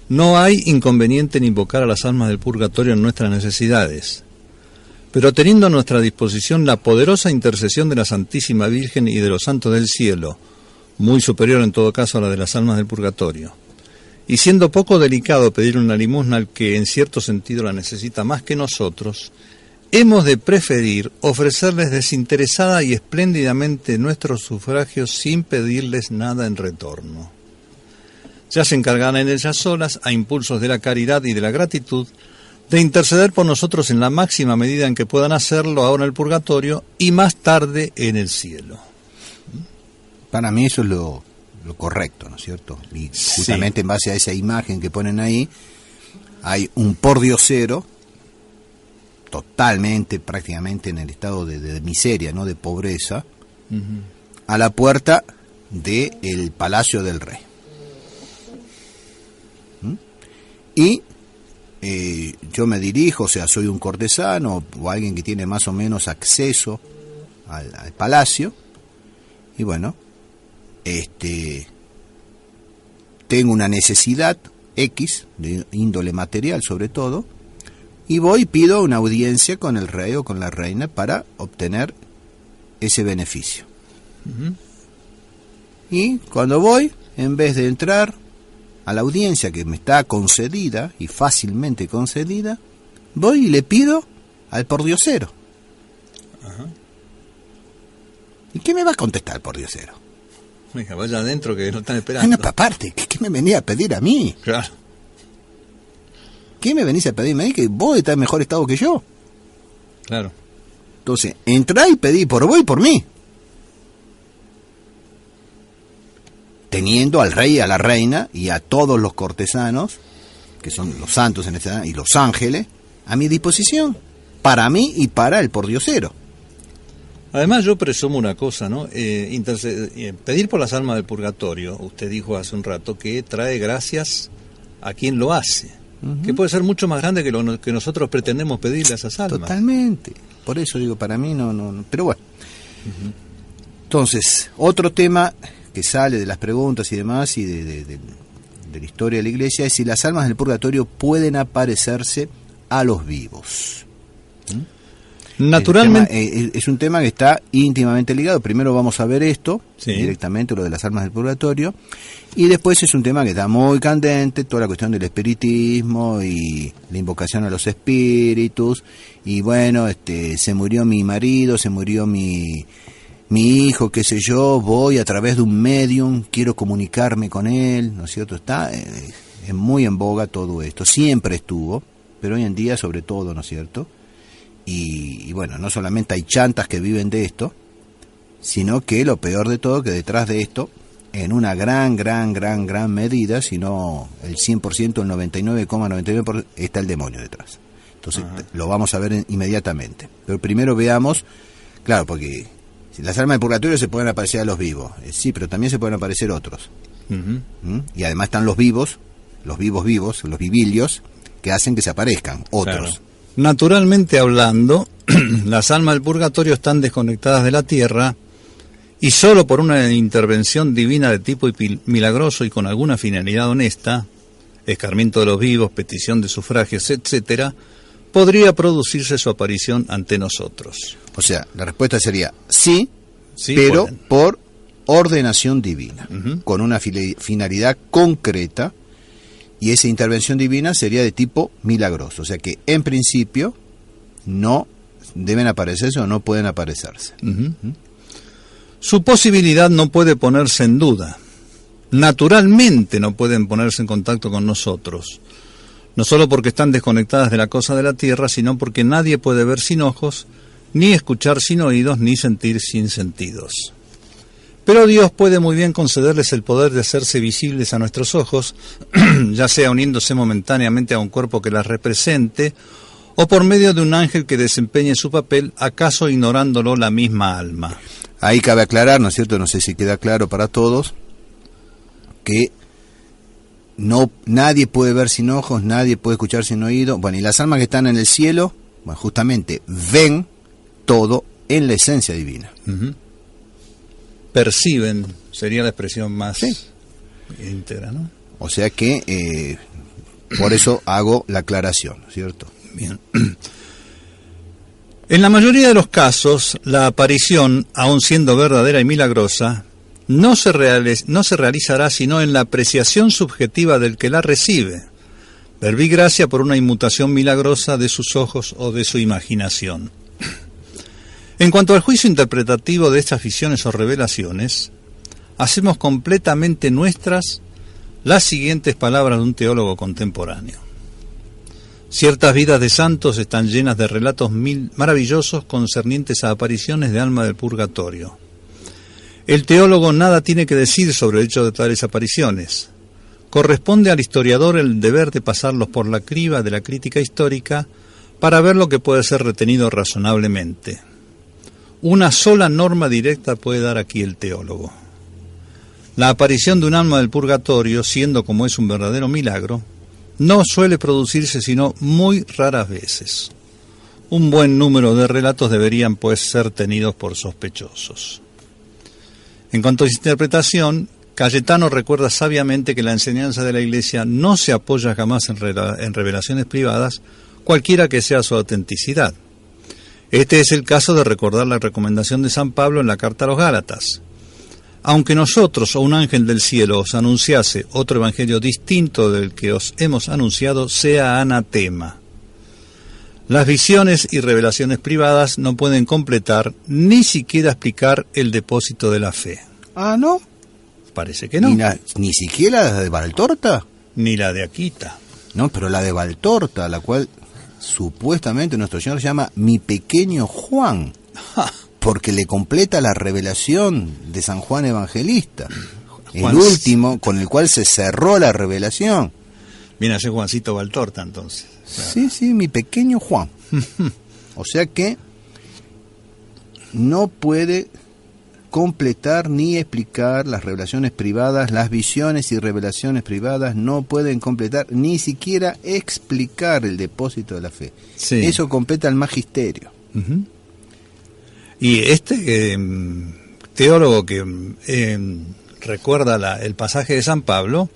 No hay inconveniente en invocar a las almas del purgatorio en nuestras necesidades, pero teniendo a nuestra disposición la poderosa intercesión de la Santísima Virgen y de los santos del cielo, muy superior en todo caso a la de las almas del purgatorio, y siendo poco delicado pedir una limosna al que en cierto sentido la necesita más que nosotros, hemos de preferir ofrecerles desinteresada y espléndidamente nuestros sufragios sin pedirles nada en retorno. Ya se encargarán en ellas solas, a impulsos de la caridad y de la gratitud, de interceder por nosotros en la máxima medida en que puedan hacerlo ahora en el purgatorio y más tarde en el cielo. Para mí eso es lo correcto, ¿no es cierto? Y justamente en base a esa imagen que ponen ahí, hay un pordiosero totalmente, prácticamente en el estado de miseria, ¿no? De pobreza, a la puerta del palacio del rey. Y yo me dirijo, o sea, soy un cortesano o alguien que tiene más o menos acceso al palacio, y bueno, tengo una necesidad X, de índole material sobre todo, y voy y pido una audiencia con el rey o con la reina para obtener ese beneficio. Y cuando voy, en vez de entrar a la audiencia que me está concedida, y fácilmente concedida, voy y le pido al pordiosero. ¿Y qué me va a contestar el pordiosero? Venga, vaya adentro que no están esperando. Aparte, ¿qué me venía a pedir a mí? Claro. ¿Qué me venís a pedirme a mí? Que vos estás en mejor estado que yo. Claro. Entonces, entrá y pedí por vos y por mí. Teniendo al rey, a la reina y a todos los cortesanos, que son los santos en y los ángeles, a mi disposición, para mí y para el pordiosero. Además, yo presumo una cosa, ¿no? Pedir por las almas del purgatorio, usted dijo hace un rato, que trae gracias a quien lo hace, que puede ser mucho más grande que lo que nosotros pretendemos pedirle a esas almas. Totalmente. Por eso digo, para mí no. Pero bueno. Entonces, otro tema que sale de las preguntas y demás y de la historia de la Iglesia es si las almas del purgatorio pueden aparecerse a los vivos. Naturalmente. Es un tema que está íntimamente ligado. Primero vamos a ver esto, sí, directamente, lo de las almas del purgatorio, y después es un tema que está muy candente, toda la cuestión del espiritismo y la invocación a los espíritus, y bueno, se murió mi marido, se murió mi hijo, qué sé yo, voy a través de un medium, quiero comunicarme con él, ¿no es cierto? Está muy en boga todo esto, siempre estuvo, pero hoy en día sobre todo, ¿no es cierto? Y bueno, no solamente hay chantas que viven de esto, sino que lo peor de todo, que detrás de esto, en una gran medida, si no el 100%, el 99,99%, está el demonio detrás. Entonces, lo vamos a ver inmediatamente. Pero primero veamos, claro, porque las almas del purgatorio se pueden aparecer a los vivos, sí, pero también se pueden aparecer otros. Y además están los vivos, los vibilios, que hacen que se aparezcan otros. Claro. Naturalmente hablando, las almas del purgatorio están desconectadas de la tierra y solo por una intervención divina de tipo milagroso y con alguna finalidad honesta, escarmiento de los vivos, petición de sufragios, etcétera, podría producirse su aparición ante nosotros. O sea, la respuesta sería sí, pero pueden, por ordenación divina, con una finalidad concreta. Y esa intervención divina sería de tipo milagroso, o sea que en principio no deben aparecerse o no pueden aparecerse. Su posibilidad no puede ponerse en duda. Naturalmente no pueden ponerse en contacto con nosotros, no solo porque están desconectadas de la cosa de la tierra, sino porque nadie puede ver sin ojos, ni escuchar sin oídos, ni sentir sin sentidos. Pero Dios puede muy bien concederles el poder de hacerse visibles a nuestros ojos, ya sea uniéndose momentáneamente a un cuerpo que las represente, o por medio de un ángel que desempeñe su papel, acaso ignorándolo la misma alma. Ahí cabe aclarar, ¿no es cierto? No sé si queda claro para todos, que nadie puede ver sin ojos, nadie puede escuchar sin oído. Bueno, y las almas que están en el cielo, bueno, justamente ven todo en la esencia divina. Perciben, sería la expresión más íntegra, ¿no? O sea que por eso hago la aclaración, ¿cierto? Bien. En la mayoría de los casos, la aparición, aun siendo verdadera y milagrosa, no se realizará sino en la apreciación subjetiva del que la recibe, verbigracia por una inmutación milagrosa de sus ojos o de su imaginación. En cuanto al juicio interpretativo de estas visiones o revelaciones, hacemos completamente nuestras las siguientes palabras de un teólogo contemporáneo. Ciertas vidas de santos están llenas de relatos maravillosos concernientes a apariciones de alma del purgatorio. El teólogo nada tiene que decir sobre el hecho de tales apariciones. Corresponde al historiador el deber de pasarlos por la criba de la crítica histórica para ver lo que puede ser retenido razonablemente. Una sola norma directa puede dar aquí el teólogo. La aparición de un alma del purgatorio, siendo como es un verdadero milagro, no suele producirse sino muy raras veces. Un buen número de relatos deberían, pues, ser tenidos por sospechosos. En cuanto a su interpretación, Cayetano recuerda sabiamente que la enseñanza de la Iglesia no se apoya jamás en revelaciones privadas, cualquiera que sea su autenticidad. Este es el caso de recordar la recomendación de San Pablo en la carta a los Gálatas. Aunque nosotros o un ángel del cielo os anunciase otro evangelio distinto del que os hemos anunciado, sea anatema. Las visiones y revelaciones privadas no pueden completar ni siquiera explicar el depósito de la fe. Ah, ¿no? Parece que no. Ni siquiera la de Valtorta. Ni la de Akita. No, pero la de Valtorta, la cual supuestamente nuestro Señor llama mi pequeño Juan, porque le completa la revelación de San Juan Evangelista, el último con el cual se cerró la revelación. Viene a ser Juancito Valtorta, entonces. Claro. Sí, mi pequeño Juan. O sea que no puede completar ni explicar las revelaciones privadas, las visiones y revelaciones privadas no pueden completar ni siquiera explicar el depósito de la fe. Sí. Eso completa el magisterio. Y este teólogo que recuerda el pasaje de San Pablo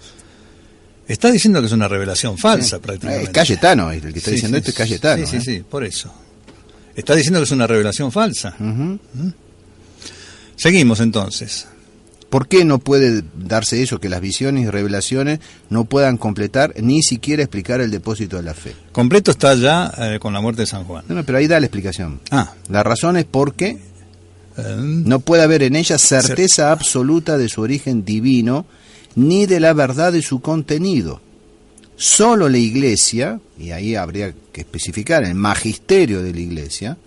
está diciendo que es una revelación falsa, prácticamente. Es Cayetano, el que está diciendo esto es Cayetano. Sí, por eso. Está diciendo que es una revelación falsa. Seguimos entonces. ¿Por qué no puede darse eso, que las visiones y revelaciones no puedan completar ni siquiera explicar el depósito de la fe? Completo está ya con la muerte de San Juan. No, pero ahí da la explicación. La razón es porque no puede haber en ella certeza absoluta de su origen divino ni de la verdad de su contenido. Solo la Iglesia, y ahí habría que especificar el magisterio de la Iglesia,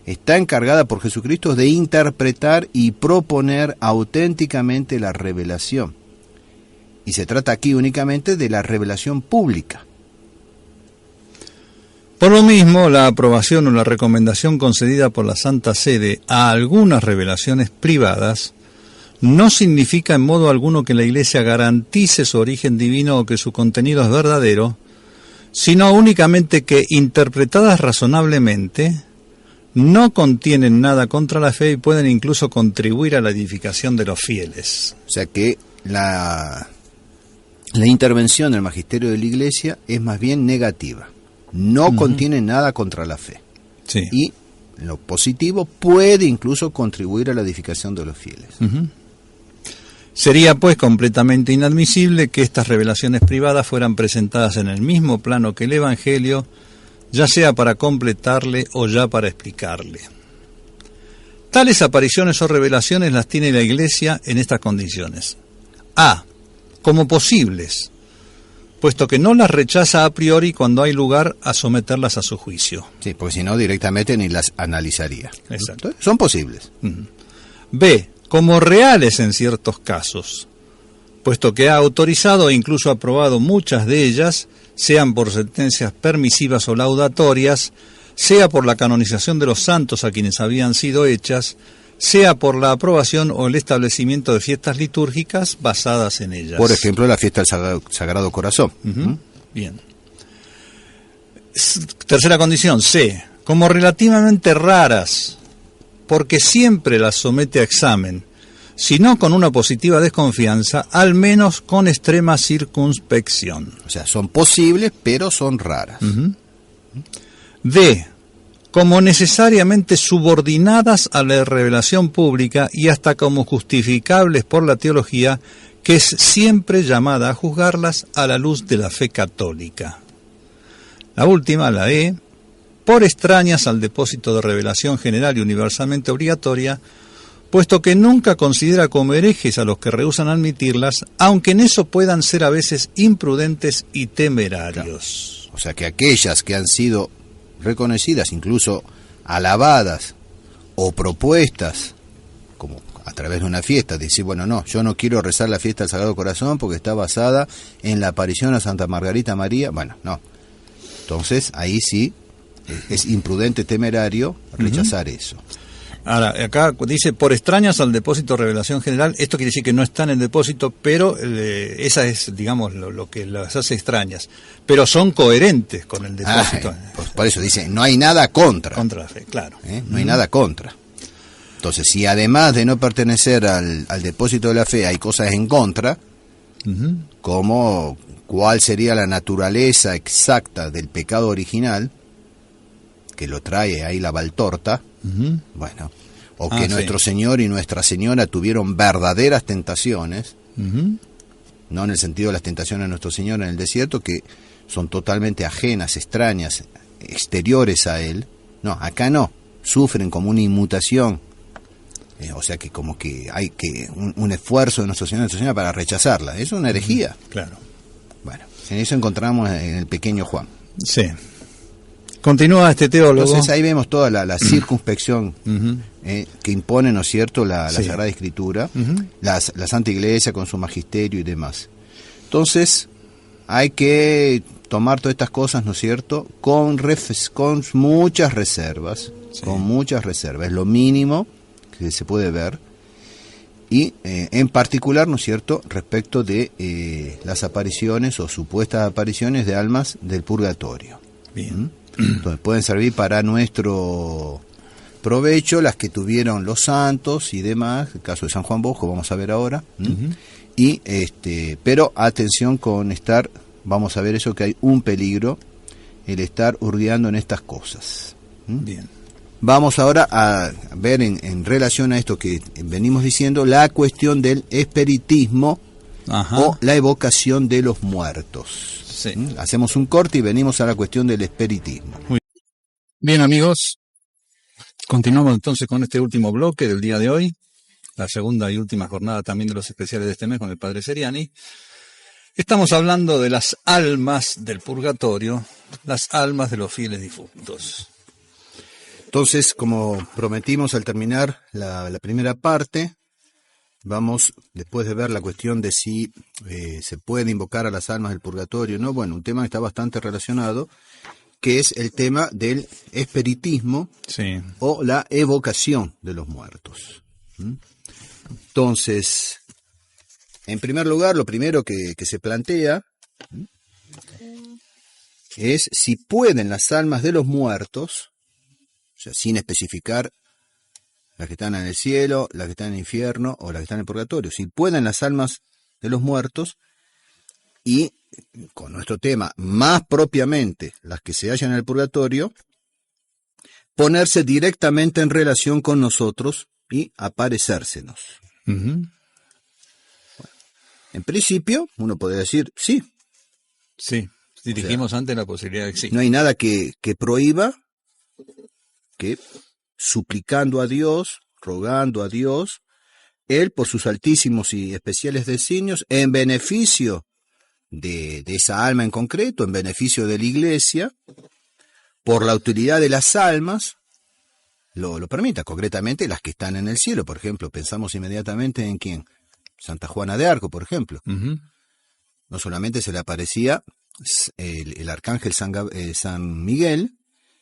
está encargada por Jesucristo de interpretar y proponer auténticamente la revelación. Y se trata aquí únicamente de la revelación pública. Por lo mismo, la aprobación o la recomendación concedida por la Santa Sede a algunas revelaciones privadas no significa en modo alguno que la Iglesia garantice su origen divino o que su contenido es verdadero, sino únicamente que, interpretadas razonablemente, no contienen nada contra la fe y pueden incluso contribuir a la edificación de los fieles. O sea que la intervención del magisterio de la Iglesia es más bien negativa. No contiene nada contra la fe. Sí. Y lo positivo puede incluso contribuir a la edificación de los fieles. Sería pues completamente inadmisible que estas revelaciones privadas fueran presentadas en el mismo plano que el Evangelio, ya sea para completarle o ya para explicarle. Tales apariciones o revelaciones las tiene la Iglesia en estas condiciones. A. Como posibles, puesto que no las rechaza a priori cuando hay lugar a someterlas a su juicio. Sí, porque si no directamente ni las analizaría. Exacto. Entonces, son posibles. B. Como reales en ciertos casos, puesto que ha autorizado e incluso aprobado muchas de ellas, sean por sentencias permisivas o laudatorias, sea por la canonización de los santos a quienes habían sido hechas, sea por la aprobación o el establecimiento de fiestas litúrgicas basadas en ellas. Por ejemplo, la fiesta del Sagrado Corazón. Bien. Tercera condición, C. Como relativamente raras, porque siempre las somete a examen, si no con una positiva desconfianza, al menos con extrema circunspección. O sea, son posibles, pero son raras. D. Como necesariamente subordinadas a la revelación pública y hasta como justificables por la teología, que es siempre llamada a juzgarlas a la luz de la fe católica. La última, la E, por extrañas al depósito de revelación general y universalmente obligatoria, puesto que nunca considera como herejes a los que rehúsan admitirlas, aunque en eso puedan ser a veces imprudentes y temerarios. O sea, que aquellas que han sido reconocidas, incluso alabadas o propuestas, como a través de una fiesta, decir, bueno, no, yo no quiero rezar la fiesta del Sagrado Corazón porque está basada en la aparición a Santa Margarita María, bueno, no. Entonces, ahí sí, es imprudente, temerario rechazar eso. Ahora, acá dice, por extrañas al depósito de revelación general, esto quiere decir que no están en el depósito, pero esa es, digamos, lo que las hace extrañas, pero son coherentes con el depósito. Pues por eso dice, no hay nada contra. Contra la fe, claro. No hay nada contra. Entonces, si además de no pertenecer al depósito de la fe hay cosas en contra, como cuál sería la naturaleza exacta del pecado original, que lo trae ahí la Valtorta, bueno, o que nuestro Señor y Nuestra Señora tuvieron verdaderas tentaciones, no en el sentido de las tentaciones de nuestro Señor en el desierto, que son totalmente ajenas, extrañas, exteriores a Él. No, acá no, sufren como una inmutación, o sea que como que hay que un esfuerzo de nuestro Señor y Nuestra Señora para rechazarla. Es una herejía. Claro. Bueno, en eso encontramos en el pequeño Juan. Sí. Continúa este teólogo. Entonces ahí vemos toda la circunspección que impone, ¿no es cierto?, la Sagrada Escritura, la Santa Iglesia con su magisterio y demás. Entonces hay que tomar todas estas cosas, ¿no es cierto?, con muchas reservas, con muchas reservas, es lo mínimo que se puede ver, y en particular, ¿no es cierto?, respecto de las apariciones o supuestas apariciones de almas del purgatorio. Bien. Entonces pueden servir para nuestro provecho las que tuvieron los santos y demás, el caso de San Juan Bosco, vamos a ver ahora, y pero atención con estar, vamos a ver eso, que hay un peligro, el estar hurgueando en estas cosas. Bien. Vamos ahora a ver en relación a esto que venimos diciendo, la cuestión del espiritismo o la evocación de los muertos. Sí. Hacemos un corte y venimos a la cuestión del espiritismo. Muy bien, amigos. Continuamos entonces con este último bloque del día de hoy, la segunda y última jornada también de los especiales de este mes con el Padre Seriani. Estamos hablando de las almas del purgatorio, las almas de los fieles difuntos. Entonces, como prometimos al terminar la primera parte, vamos, después de ver la cuestión de si se puede invocar a las almas del purgatorio, ¿no? Bueno, un tema que está bastante relacionado, que es el tema del espiritismo o la evocación de los muertos. Entonces, en primer lugar, lo primero que se plantea es si pueden las almas de los muertos, o sea, sin especificar las que están en el cielo, las que están en el infierno o las que están en el purgatorio, si pueden las almas de los muertos, y con nuestro tema más propiamente las que se hallan en el purgatorio, ponerse directamente en relación con nosotros y aparecérsenos. Bueno, en principio uno podría decir sí. Sí, dijimos antes la posibilidad de que sí. No hay nada que prohíba que, suplicando a Dios, rogando a Dios, Él por sus altísimos y especiales designios, en beneficio de esa alma en concreto, en beneficio de la Iglesia, por la utilidad de las almas, lo permita, concretamente las que están en el cielo. Por ejemplo, pensamos inmediatamente en quién, Santa Juana de Arco, por ejemplo. Ujú. No solamente se le aparecía el arcángel San Miguel,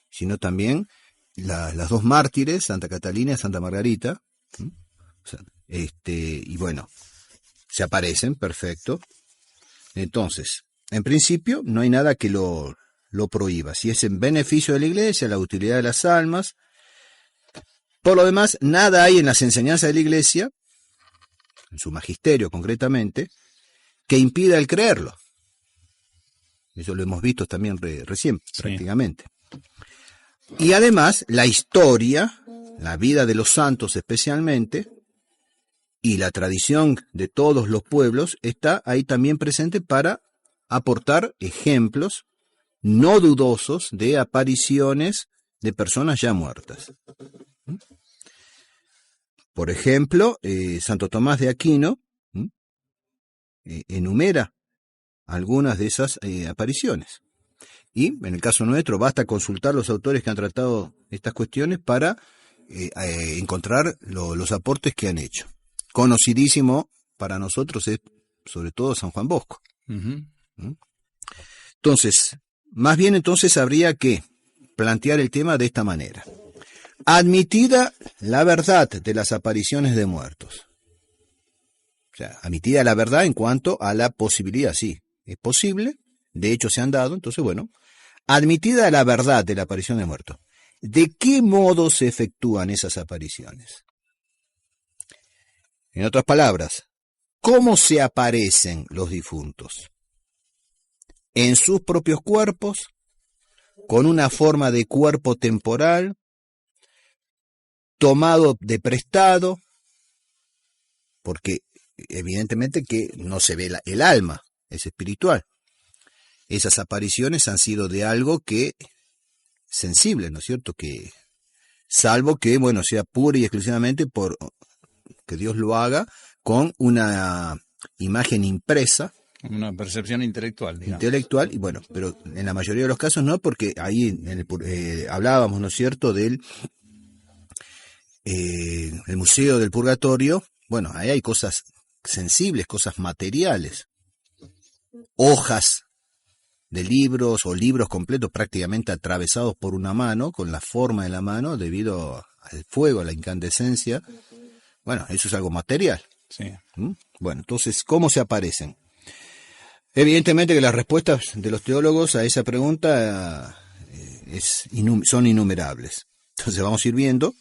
sino también las dos mártires, Santa Catalina y Santa Margarita. ¿Mm? O sea, y bueno, se aparecen, perfecto. Entonces, en principio, no hay nada que lo prohíba. Si es en beneficio de la Iglesia, la utilidad de las almas. Por lo demás, nada hay en las enseñanzas de la Iglesia, en su magisterio concretamente, que impida el creerlo. Eso lo hemos visto también recién, Sí. prácticamente. Y además, la historia, la vida de los santos especialmente, y la tradición de todos los pueblos está ahí también presente para aportar ejemplos no dudosos de apariciones de personas ya muertas. Por ejemplo, Santo Tomás de Aquino enumera algunas de esas apariciones. Y en el caso nuestro basta consultar los autores que han tratado estas cuestiones para encontrar los aportes que han hecho. Conocidísimo para nosotros es sobre todo San Juan Bosco. Ujú. Entonces, más bien entonces habría que plantear el tema de esta manera. Admitida la verdad de las apariciones de muertos. O sea, admitida la verdad en cuanto a la posibilidad, sí, es posible, de hecho se han dado, entonces bueno, admitida la verdad de la aparición de muertos. ¿De qué modo se efectúan esas apariciones? En otras palabras, ¿cómo se aparecen los difuntos? ¿En sus propios cuerpos? ¿Con una forma de cuerpo temporal? ¿Tomado de prestado? Porque evidentemente que no se ve el alma, es espiritual. Esas apariciones han sido de algo que sensible, ¿no es cierto? Que salvo que, bueno, sea pura y exclusivamente por que Dios lo haga con una imagen impresa, Una percepción intelectual, digamos. intelectual, y bueno, pero en la mayoría de los casos no, porque ahí hablábamos, ¿no es cierto?, del el Museo del Purgatorio. Bueno, ahí hay cosas sensibles, cosas materiales, hojas de libros o libros completos prácticamente atravesados por una mano, con la forma de la mano, debido al fuego, a la incandescencia. Bueno, eso es algo material. Sí. Bueno, entonces, ¿cómo se aparecen? Evidentemente que las respuestas de los teólogos a esa pregunta son innumerables. Entonces vamos a ir viendo.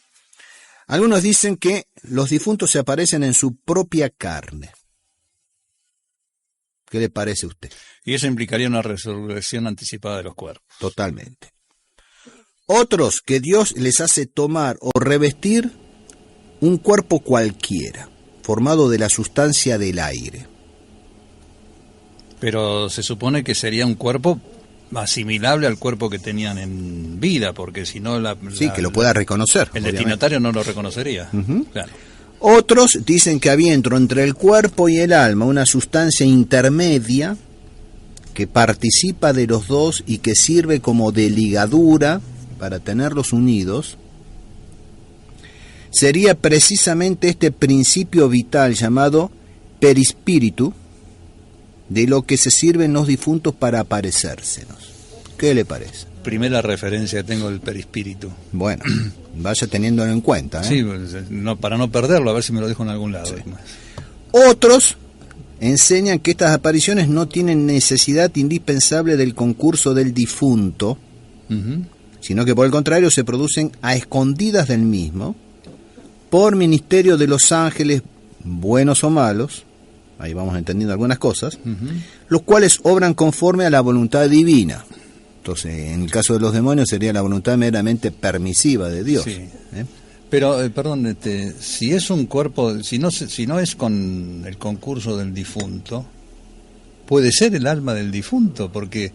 Algunos dicen que los difuntos se aparecen en su propia carne. ¿Qué le parece a usted? Y eso implicaría una resurrección anticipada de los cuerpos. Totalmente. Otros que Dios les hace tomar o revestir un cuerpo cualquiera, formado de la sustancia del aire. Pero se supone que sería un cuerpo asimilable al cuerpo que tenían en vida, porque si no Sí, que lo pueda reconocer. el obviamente. destinatario no lo reconocería. Claro. Otros dicen que había entre el cuerpo y el alma una sustancia intermedia que participa de los dos y que sirve como de ligadura para tenerlos unidos. Sería precisamente este principio vital llamado perispíritu de lo que se sirven los difuntos para aparecérsenos. ¿Qué le parece? Primera referencia que tengo del perispíritu. Bueno, vaya teniéndolo en cuenta, ¿eh? Sí, pues, no, para no perderlo, a ver si me lo dejo en algún lado. Sí. Otros enseñan que estas apariciones no tienen necesidad indispensable del concurso del difunto, Ujú. sino que por el contrario se producen a escondidas del mismo, por ministerio de los ángeles, buenos o malos, ahí vamos entendiendo algunas cosas, los cuales obran conforme a la voluntad divina. Entonces, en el caso de los demonios sería la voluntad meramente permisiva de Dios. Sí. Pero, perdón, si es un cuerpo, si no es con el concurso del difunto, puede ser el alma del difunto, porque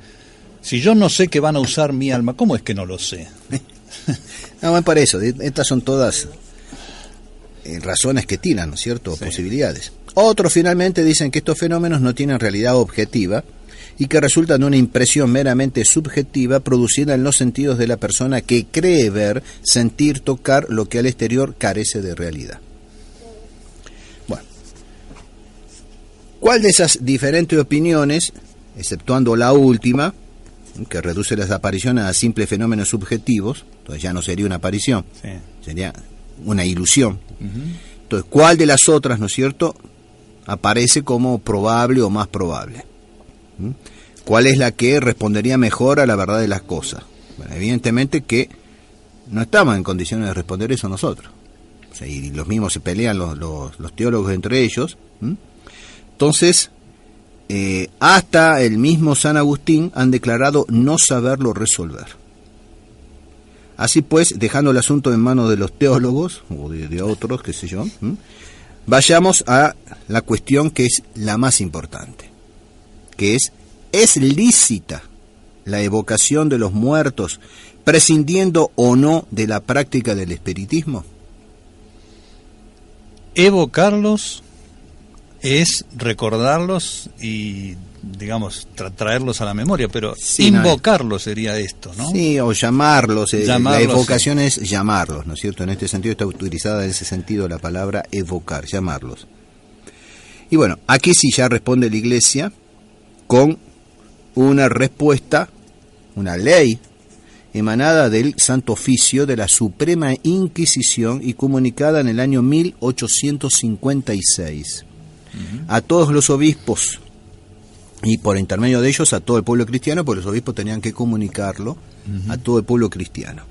si yo no sé que van a usar mi alma, ¿cómo es que no lo sé? No, es para eso, estas son todas razones que tiran, ¿no es cierto?, Sí. posibilidades. Otros finalmente dicen que estos fenómenos no tienen realidad objetiva y que resultan de una impresión meramente subjetiva producida en los sentidos de la persona que cree ver, sentir, tocar lo que al exterior carece de realidad. Bueno, ¿Cuál de esas diferentes opiniones, exceptuando la última, que reduce las apariciones a simples fenómenos subjetivos, entonces ya no sería una aparición, Sí. sería una ilusión? Entonces, ¿cuál de las otras, no es cierto, aparece como probable o más probable? ¿Cuál es la que respondería mejor a la verdad de las cosas? Bueno, evidentemente que no estamos en condiciones de responder eso nosotros. O sea, y los mismos se pelean los teólogos entre ellos. Entonces, hasta el mismo San Agustín han declarado no saberlo resolver. Así pues, dejando el asunto en manos de los teólogos, o de otros, qué sé yo, vayamos a la cuestión que es la más importante, que ¿es lícita la evocación de los muertos, prescindiendo o no de la práctica del espiritismo? Evocarlos es recordarlos y, digamos, traerlos a la memoria, pero Sí, invocarlos sería esto, ¿no? Sí, o llamarlos. La Llamarlos, evocación es llamarlos, ¿no es cierto? En este sentido está utilizada en ese sentido la palabra evocar, llamarlos. Y bueno, aquí sí ya responde la Iglesia con una respuesta, una ley emanada del Santo Oficio de la Suprema Inquisición y comunicada en el año 1856 a todos los obispos y por intermedio de ellos a todo el pueblo cristiano, porque los obispos tenían que comunicarlo a todo el pueblo cristiano.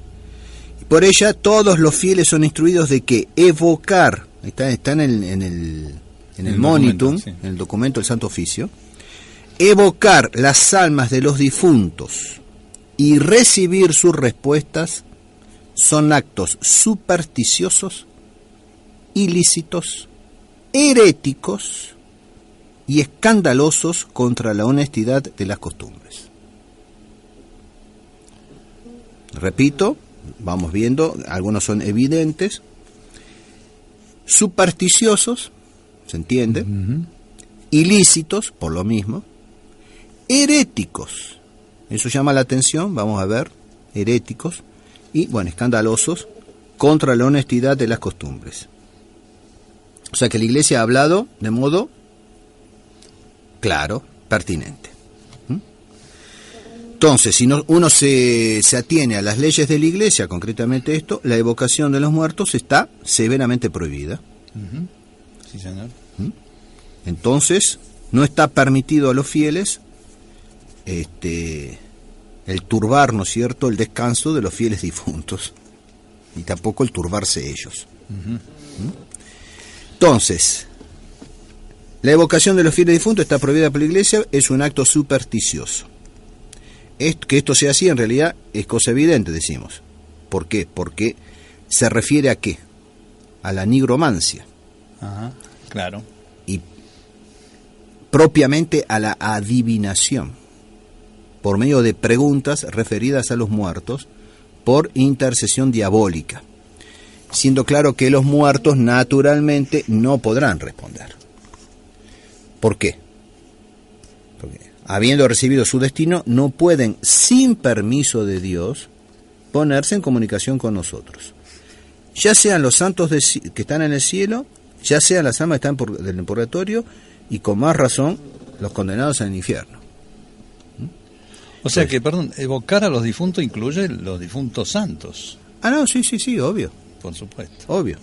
Y por ella todos los fieles son instruidos de que evocar, está en el Monitum, sí, en el documento del Santo Oficio, evocar las almas de los difuntos y recibir sus respuestas son actos supersticiosos, ilícitos, heréticos y escandalosos contra la honestidad de las costumbres. Repito, vamos viendo, algunos son evidentes, supersticiosos, ¿se entiende? Ilícitos, por lo mismo, heréticos, eso llama la atención, vamos a ver, heréticos, y bueno, escandalosos contra la honestidad de las costumbres. O sea que la Iglesia ha hablado de modo claro, pertinente. Entonces, si uno se atiene a las leyes de la Iglesia, concretamente esto, la evocación de los muertos está severamente prohibida. Sí, señor. Entonces, no está permitido a los fieles el turbar, ¿no es cierto?, el descanso de los fieles difuntos, y tampoco el turbarse ellos. Entonces, la evocación de los fieles difuntos está prohibida por la Iglesia, es un acto supersticioso. Que esto sea así, en realidad, es cosa evidente, decimos. ¿Por qué? Porque se refiere a ¿qué? A la nigromancia. Ajá, claro. Y propiamente a la adivinación, por medio de preguntas referidas a los muertos por intercesión diabólica, siendo claro que los muertos naturalmente no podrán responder. ¿Por qué? Porque habiendo recibido su destino, no pueden, sin permiso de Dios, ponerse en comunicación con nosotros. Ya sean los santos que están en el cielo, ya sean las almas que están en el purgatorio, y con más razón, los condenados en el infierno. O sea que, perdón, evocar a los difuntos incluye los difuntos santos. Ah, no, sí, obvio. Por supuesto. Obvio.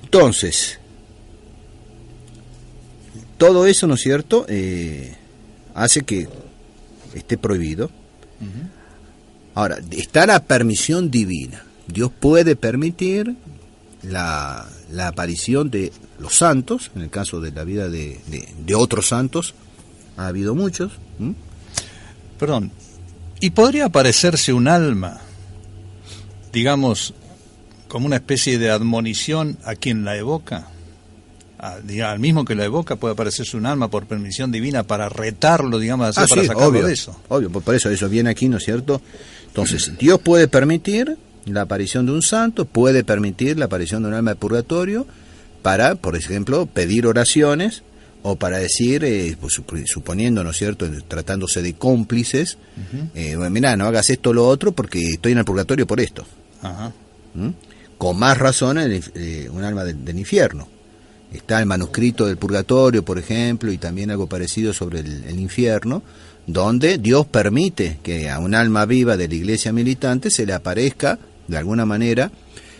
Entonces, todo eso, ¿no es cierto?, hace que esté prohibido. Ahora, está la permisión divina. Dios puede permitir la aparición de los santos, en el caso de la vida de otros santos, ha habido muchos. Perdón, ¿y podría aparecerse un alma, digamos, como una especie de admonición a quien la evoca? Al mismo que la evoca puede aparecerse un alma por permisión divina para retarlo, digamos, para sacarlo obvio, de eso. Obvio, por eso viene aquí, ¿no es cierto? Entonces, Dios puede permitir la aparición de un santo, puede permitir la aparición de un alma de purgatorio para, por ejemplo, pedir oraciones o para decir, pues, suponiendo, ¿no es cierto?, tratándose de cómplices, bueno, mirá, no hagas esto o lo otro porque estoy en el purgatorio por esto. Ajá. Con más razón un alma del infierno. Está el manuscrito del Purgatorio, por ejemplo, y también algo parecido sobre el infierno, donde Dios permite que a un alma viva de la iglesia militante se le aparezca, de alguna manera,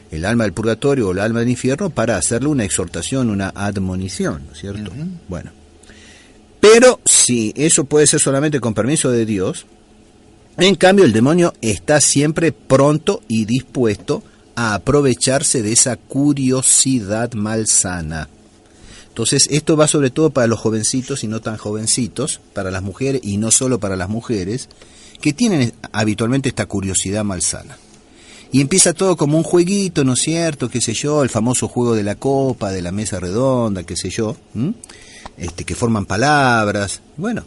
el alma del purgatorio o el alma del infierno para hacerle una exhortación, una admonición, ¿no es cierto? Bueno, pero si eso puede ser solamente con permiso de Dios, en cambio el demonio está siempre pronto y dispuesto a aprovecharse de esa curiosidad malsana. Entonces esto va sobre todo para los jovencitos y no tan jovencitos, para las mujeres y no solo para las mujeres, que tienen habitualmente esta curiosidad malsana. Y empieza todo como un jueguito, ¿no es cierto? Qué sé yo, el famoso juego de la copa, de la mesa redonda, qué sé yo, que forman palabras. Bueno,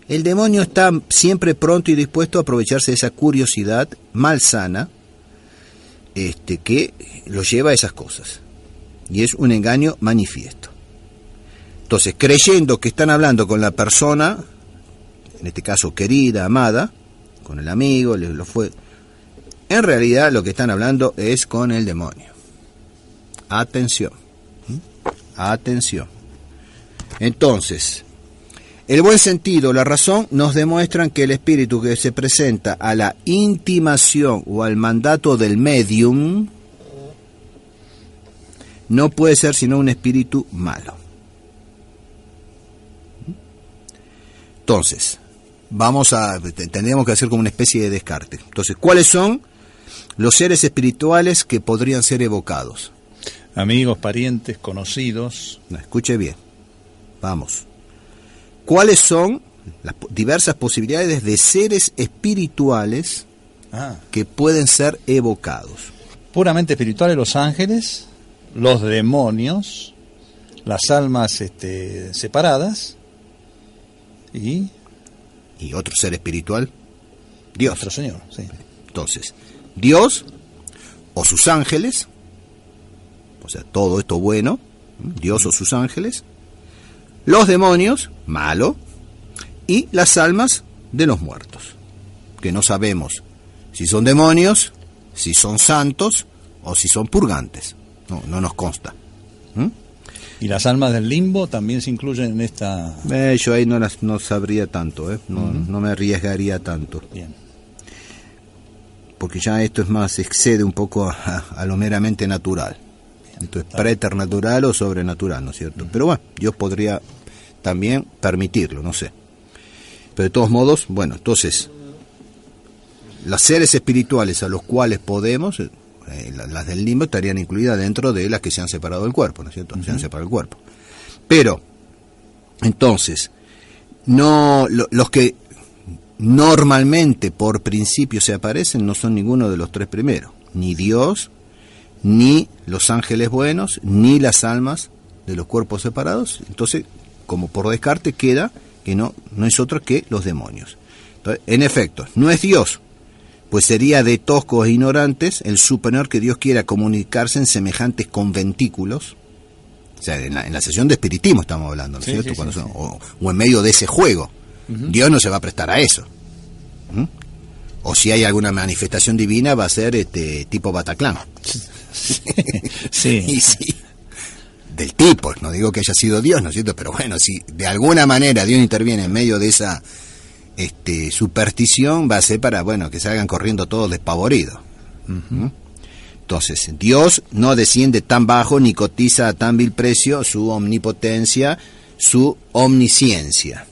el demonio está siempre pronto y dispuesto a aprovecharse de esa curiosidad malsana, que lo lleva a esas cosas. Y es un engaño manifiesto. Entonces, creyendo que están hablando con la persona, en este caso querida, amada, con el amigo, en realidad lo que están hablando es con el demonio. Atención. Atención. Entonces, el buen sentido, la razón, nos demuestran que el espíritu que se presenta a la intimación o al mandato del medium no puede ser sino un espíritu malo. Entonces, tendríamos que hacer como una especie de descarte. Entonces, ¿cuáles son los seres espirituales que podrían ser evocados? Amigos, parientes, conocidos. No, escuche bien. Vamos. ¿Cuáles son las diversas posibilidades de seres espirituales que pueden ser evocados? Puramente espirituales, los ángeles, los demonios, las almas separadas y otro ser espiritual, Dios. Nuestro Señor, sí. Entonces, Dios o sus ángeles, o sea, todo esto bueno, Dios o sus ángeles, los demonios, malo, y las almas de los muertos, que no sabemos si son demonios, si son santos o si son purgantes. No nos consta. ¿Y las almas del limbo también se incluyen en esta...? Yo ahí no sabría tanto, no me arriesgaría tanto. Bien. Porque ya esto es más, excede un poco a lo meramente natural. Esto es preternatural o sobrenatural, ¿no es cierto? Pero bueno, Dios podría también permitirlo, no sé. Pero de todos modos, bueno, entonces, los seres espirituales a los cuales podemos... las del limbo estarían incluidas dentro de las que se han separado del cuerpo, ¿no es cierto? Se han separado del cuerpo. Pero, entonces, los que normalmente por principio se aparecen no son ninguno de los tres primeros, ni Dios, ni los ángeles buenos, ni las almas de los cuerpos separados. Entonces, como por descarte queda que no es otro que los demonios. Entonces, en efecto, no es Dios, pues sería de toscos e ignorantes el suponer que Dios quiera comunicarse en semejantes conventículos. O sea, en la sesión de espiritismo estamos hablando, ¿no es cierto? Sí. O en medio de ese juego. Dios no se va a prestar a eso. O si hay alguna manifestación divina va a ser tipo Bataclan. Sí. Y sí, del tipo, no digo que haya sido Dios, ¿no es cierto? Pero bueno, si de alguna manera Dios interviene en medio de esa superstición, va a ser para, bueno, que salgan corriendo todos despavoridos. Entonces, Dios no desciende tan bajo ni cotiza a tan vil precio su omnipotencia, su omnisciencia.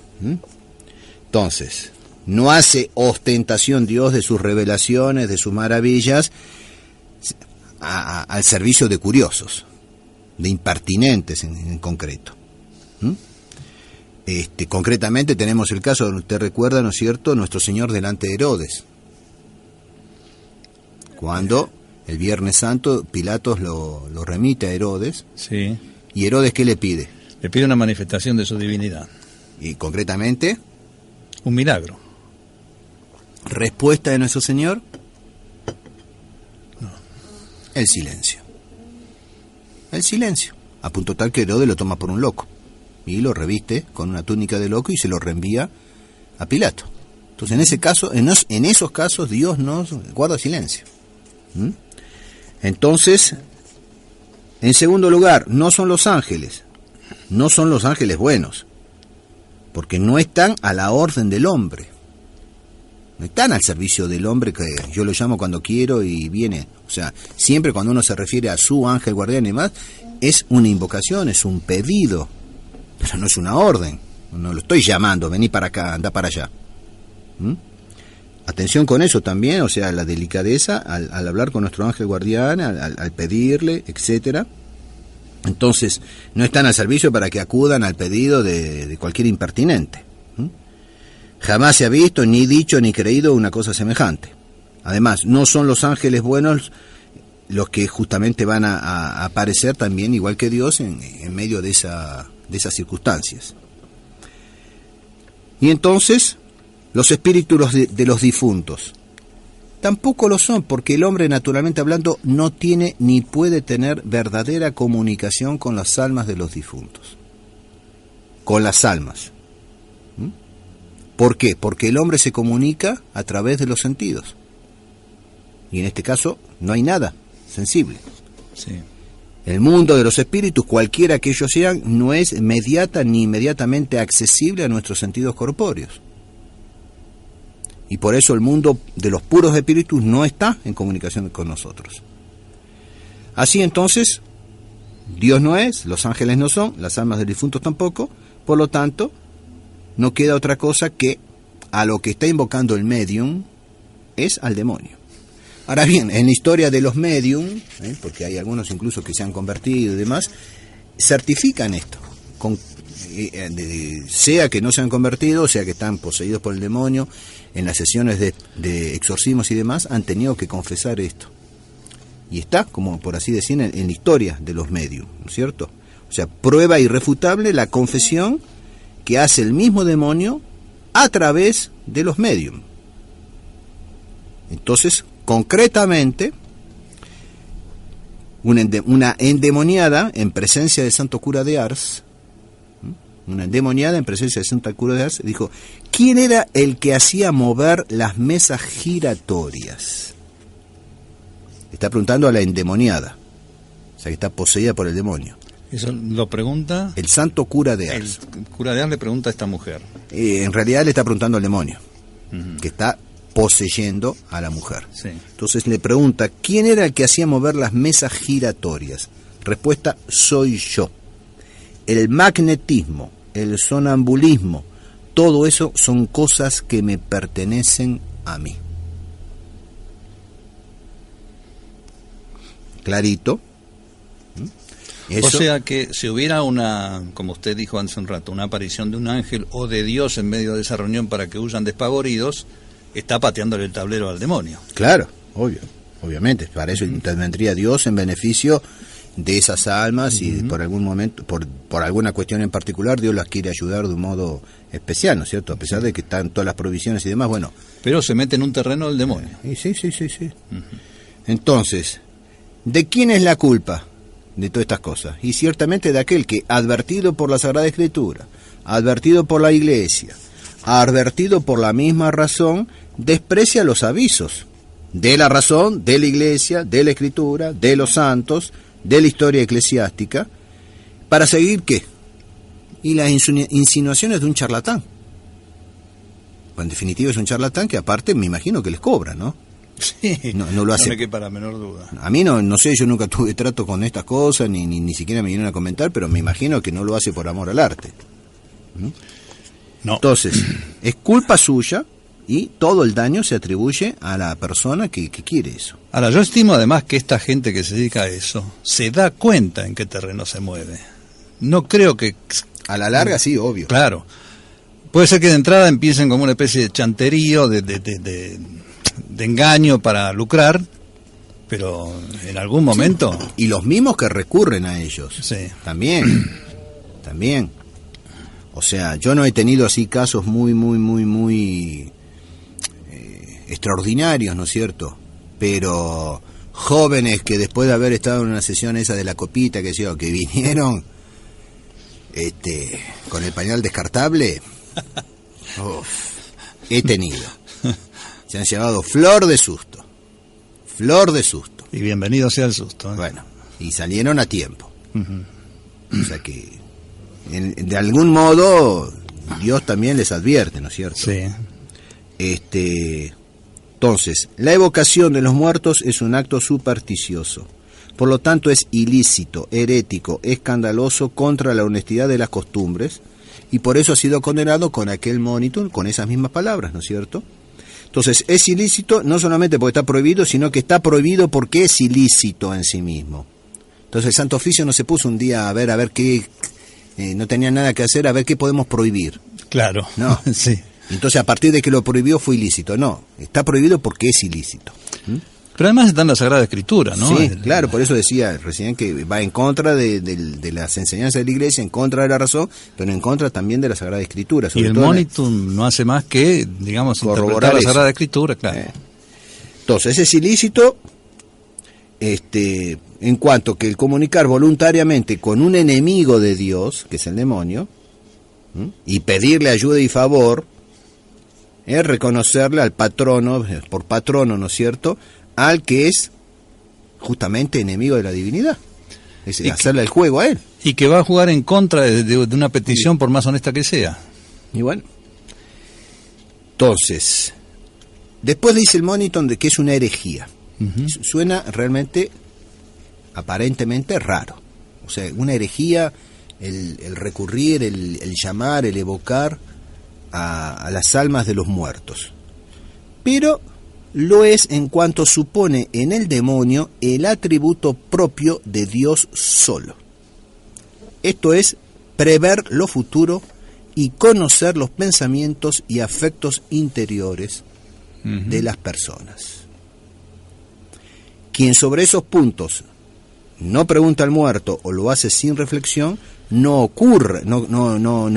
Entonces, no hace ostentación Dios de sus revelaciones, de sus maravillas, al servicio de curiosos, de impertinentes en concreto. Concretamente tenemos el caso, usted recuerda, ¿no es cierto?, nuestro Señor delante de Herodes. Cuando el Viernes Santo Pilatos lo remite a Herodes. Sí. ¿Y Herodes qué le pide? Le pide una manifestación de su divinidad. Y concretamente, un milagro. ¿Respuesta de nuestro Señor? No. El silencio. El silencio. A punto tal que Herodes lo toma por un loco. Y lo reviste con una túnica de loco y se lo reenvía a Pilato. Entonces, en ese caso, en esos casos, Dios nos guarda silencio. Entonces, En segundo lugar, no son los ángeles buenos, porque no están a la orden del hombre, no están al servicio del hombre, que yo lo llamo cuando quiero y viene. O sea, siempre cuando uno se refiere a su ángel guardián y demás, es una invocación, es un pedido, pero no es una orden. No lo estoy llamando, vení para acá, anda para allá. Atención con eso también, o sea, la delicadeza al hablar con nuestro ángel guardián, al pedirle, etcétera. Entonces, no están al servicio para que acudan al pedido de cualquier impertinente. Jamás se ha visto, ni dicho, ni creído una cosa semejante. Además, no son los ángeles buenos los que justamente van a aparecer también, igual que Dios, en medio de esas circunstancias. Y entonces, los espíritus de los difuntos tampoco lo son, porque el hombre, naturalmente hablando, no tiene ni puede tener verdadera comunicación con las almas de los difuntos. Con las almas. ¿Por qué? Porque el hombre se comunica a través de los sentidos. Y en este caso no hay nada sensible. Sí. El mundo de los espíritus, cualquiera que ellos sean, no es inmediata ni inmediatamente accesible a nuestros sentidos corpóreos. Y por eso el mundo de los puros espíritus no está en comunicación con nosotros. Así entonces, Dios no es, los ángeles no son, las almas de los difuntos tampoco, por lo tanto, no queda otra cosa que a lo que está invocando el médium es al demonio. Ahora bien, en la historia de los médium, porque hay algunos incluso que se han convertido y demás, certifican esto, sea que no se han convertido, sea que están poseídos por el demonio, en las sesiones de exorcismos y demás, han tenido que confesar esto. Y está, como por así decir, en la historia de los médium, ¿no es cierto? O sea, prueba irrefutable la confesión que hace el mismo demonio a través de los médium. Entonces, concretamente, una endemoniada en presencia del santo cura de Ars, dijo, ¿quién era el que hacía mover las mesas giratorias? Está preguntando a la endemoniada, o sea que está poseída por el demonio. Eso lo pregunta el santo cura de Ars. El cura de Ars le pregunta a esta mujer. En realidad le está preguntando al demonio, que está poseyendo a la mujer. Sí. Entonces le pregunta, ¿quién era el que hacía mover las mesas giratorias? Respuesta, soy yo. El magnetismo, el sonambulismo, todo eso son cosas que me pertenecen a mí. Clarito. Eso. O sea que si hubiera una, como usted dijo hace un rato, una aparición de un ángel o de Dios en medio de esa reunión para que huyan despavoridos, está pateándole el tablero al demonio. Claro, obviamente, para eso intervendría Dios en beneficio de esas almas y por algún momento, por alguna cuestión en particular, Dios las quiere ayudar de un modo especial, ¿no es cierto? A pesar de que están todas las provisiones y demás, bueno. Pero se mete en un terreno del demonio. Sí. Entonces, ¿de quién es la culpa de todas estas cosas? Y ciertamente de aquel que, advertido por la Sagrada Escritura, advertido por la Iglesia, advertido por la misma razón, desprecia los avisos de la razón, de la Iglesia, de la Escritura, de los santos, de la historia eclesiástica, para seguir ¿qué? Y las insinuaciones de un charlatán. En definitiva es un charlatán que aparte me imagino que les cobra, ¿no? Sí, no lo hace. No me quepa la menor duda. A mí no sé, yo nunca tuve trato con estas cosas, ni siquiera me vinieron a comentar, pero me imagino que no lo hace por amor al arte. No. Entonces, es culpa suya y todo el daño se atribuye a la persona que quiere eso. Ahora, yo estimo además que esta gente que se dedica a eso se da cuenta en qué terreno se mueve. No creo que... A la larga sí, obvio. Claro. Puede ser que de entrada empiecen como una especie de chanterío, de engaño para lucrar, pero en algún momento... Sí. Y los mismos que recurren a ellos. Sí. También. O sea, yo no he tenido así casos muy extraordinarios, ¿no es cierto? Pero jóvenes que después de haber estado en una sesión esa de la copita, que vinieron con el pañal descartable, he tenido. Se han llevado flor de susto. Y bienvenido sea el susto. Bueno, y salieron a tiempo. O sea que, de algún modo, Dios también les advierte, ¿no es cierto? Sí. Entonces, la evocación de los muertos es un acto supersticioso. Por lo tanto, es ilícito, herético, escandaloso contra la honestidad de las costumbres, y por eso ha sido condenado con aquel monitor, con esas mismas palabras, ¿no es cierto? Entonces, es ilícito no solamente porque está prohibido, sino que está prohibido porque es ilícito en sí mismo. Entonces, el Santo Oficio no se puso un día a ver qué, no tenía nada que hacer, a ver qué podemos prohibir. Claro. No. Sí. Entonces, a partir de que lo prohibió fue ilícito. No, está prohibido porque es ilícito. Pero además está en la Sagrada Escritura, ¿no? Sí, claro, por eso decía recién que va en contra de las enseñanzas de la Iglesia, en contra de la razón, pero en contra también de la Sagrada Escritura. Y el monitum no hace más que, digamos, interpretar la Sagrada Escritura, claro. Entonces, es ilícito en cuanto que el comunicar voluntariamente con un enemigo de Dios, que es el demonio, y pedirle ayuda y favor, es reconocerle al patrono, por patrono, ¿no es cierto?, al que es justamente enemigo de la divinidad, es hacerle el juego a él. Y que va a jugar en contra de una petición, por más honesta que sea. Y bueno, entonces, después dice el Moniton de que es una herejía. Suena realmente, aparentemente raro. O sea, una herejía, el recurrir, el llamar, el evocar a las almas de los muertos. Pero lo es en cuanto supone en el demonio el atributo propio de Dios solo. Esto es prever lo futuro y conocer los pensamientos y afectos interiores de las personas. Quien sobre esos puntos no pregunta al muerto o lo hace sin reflexión, no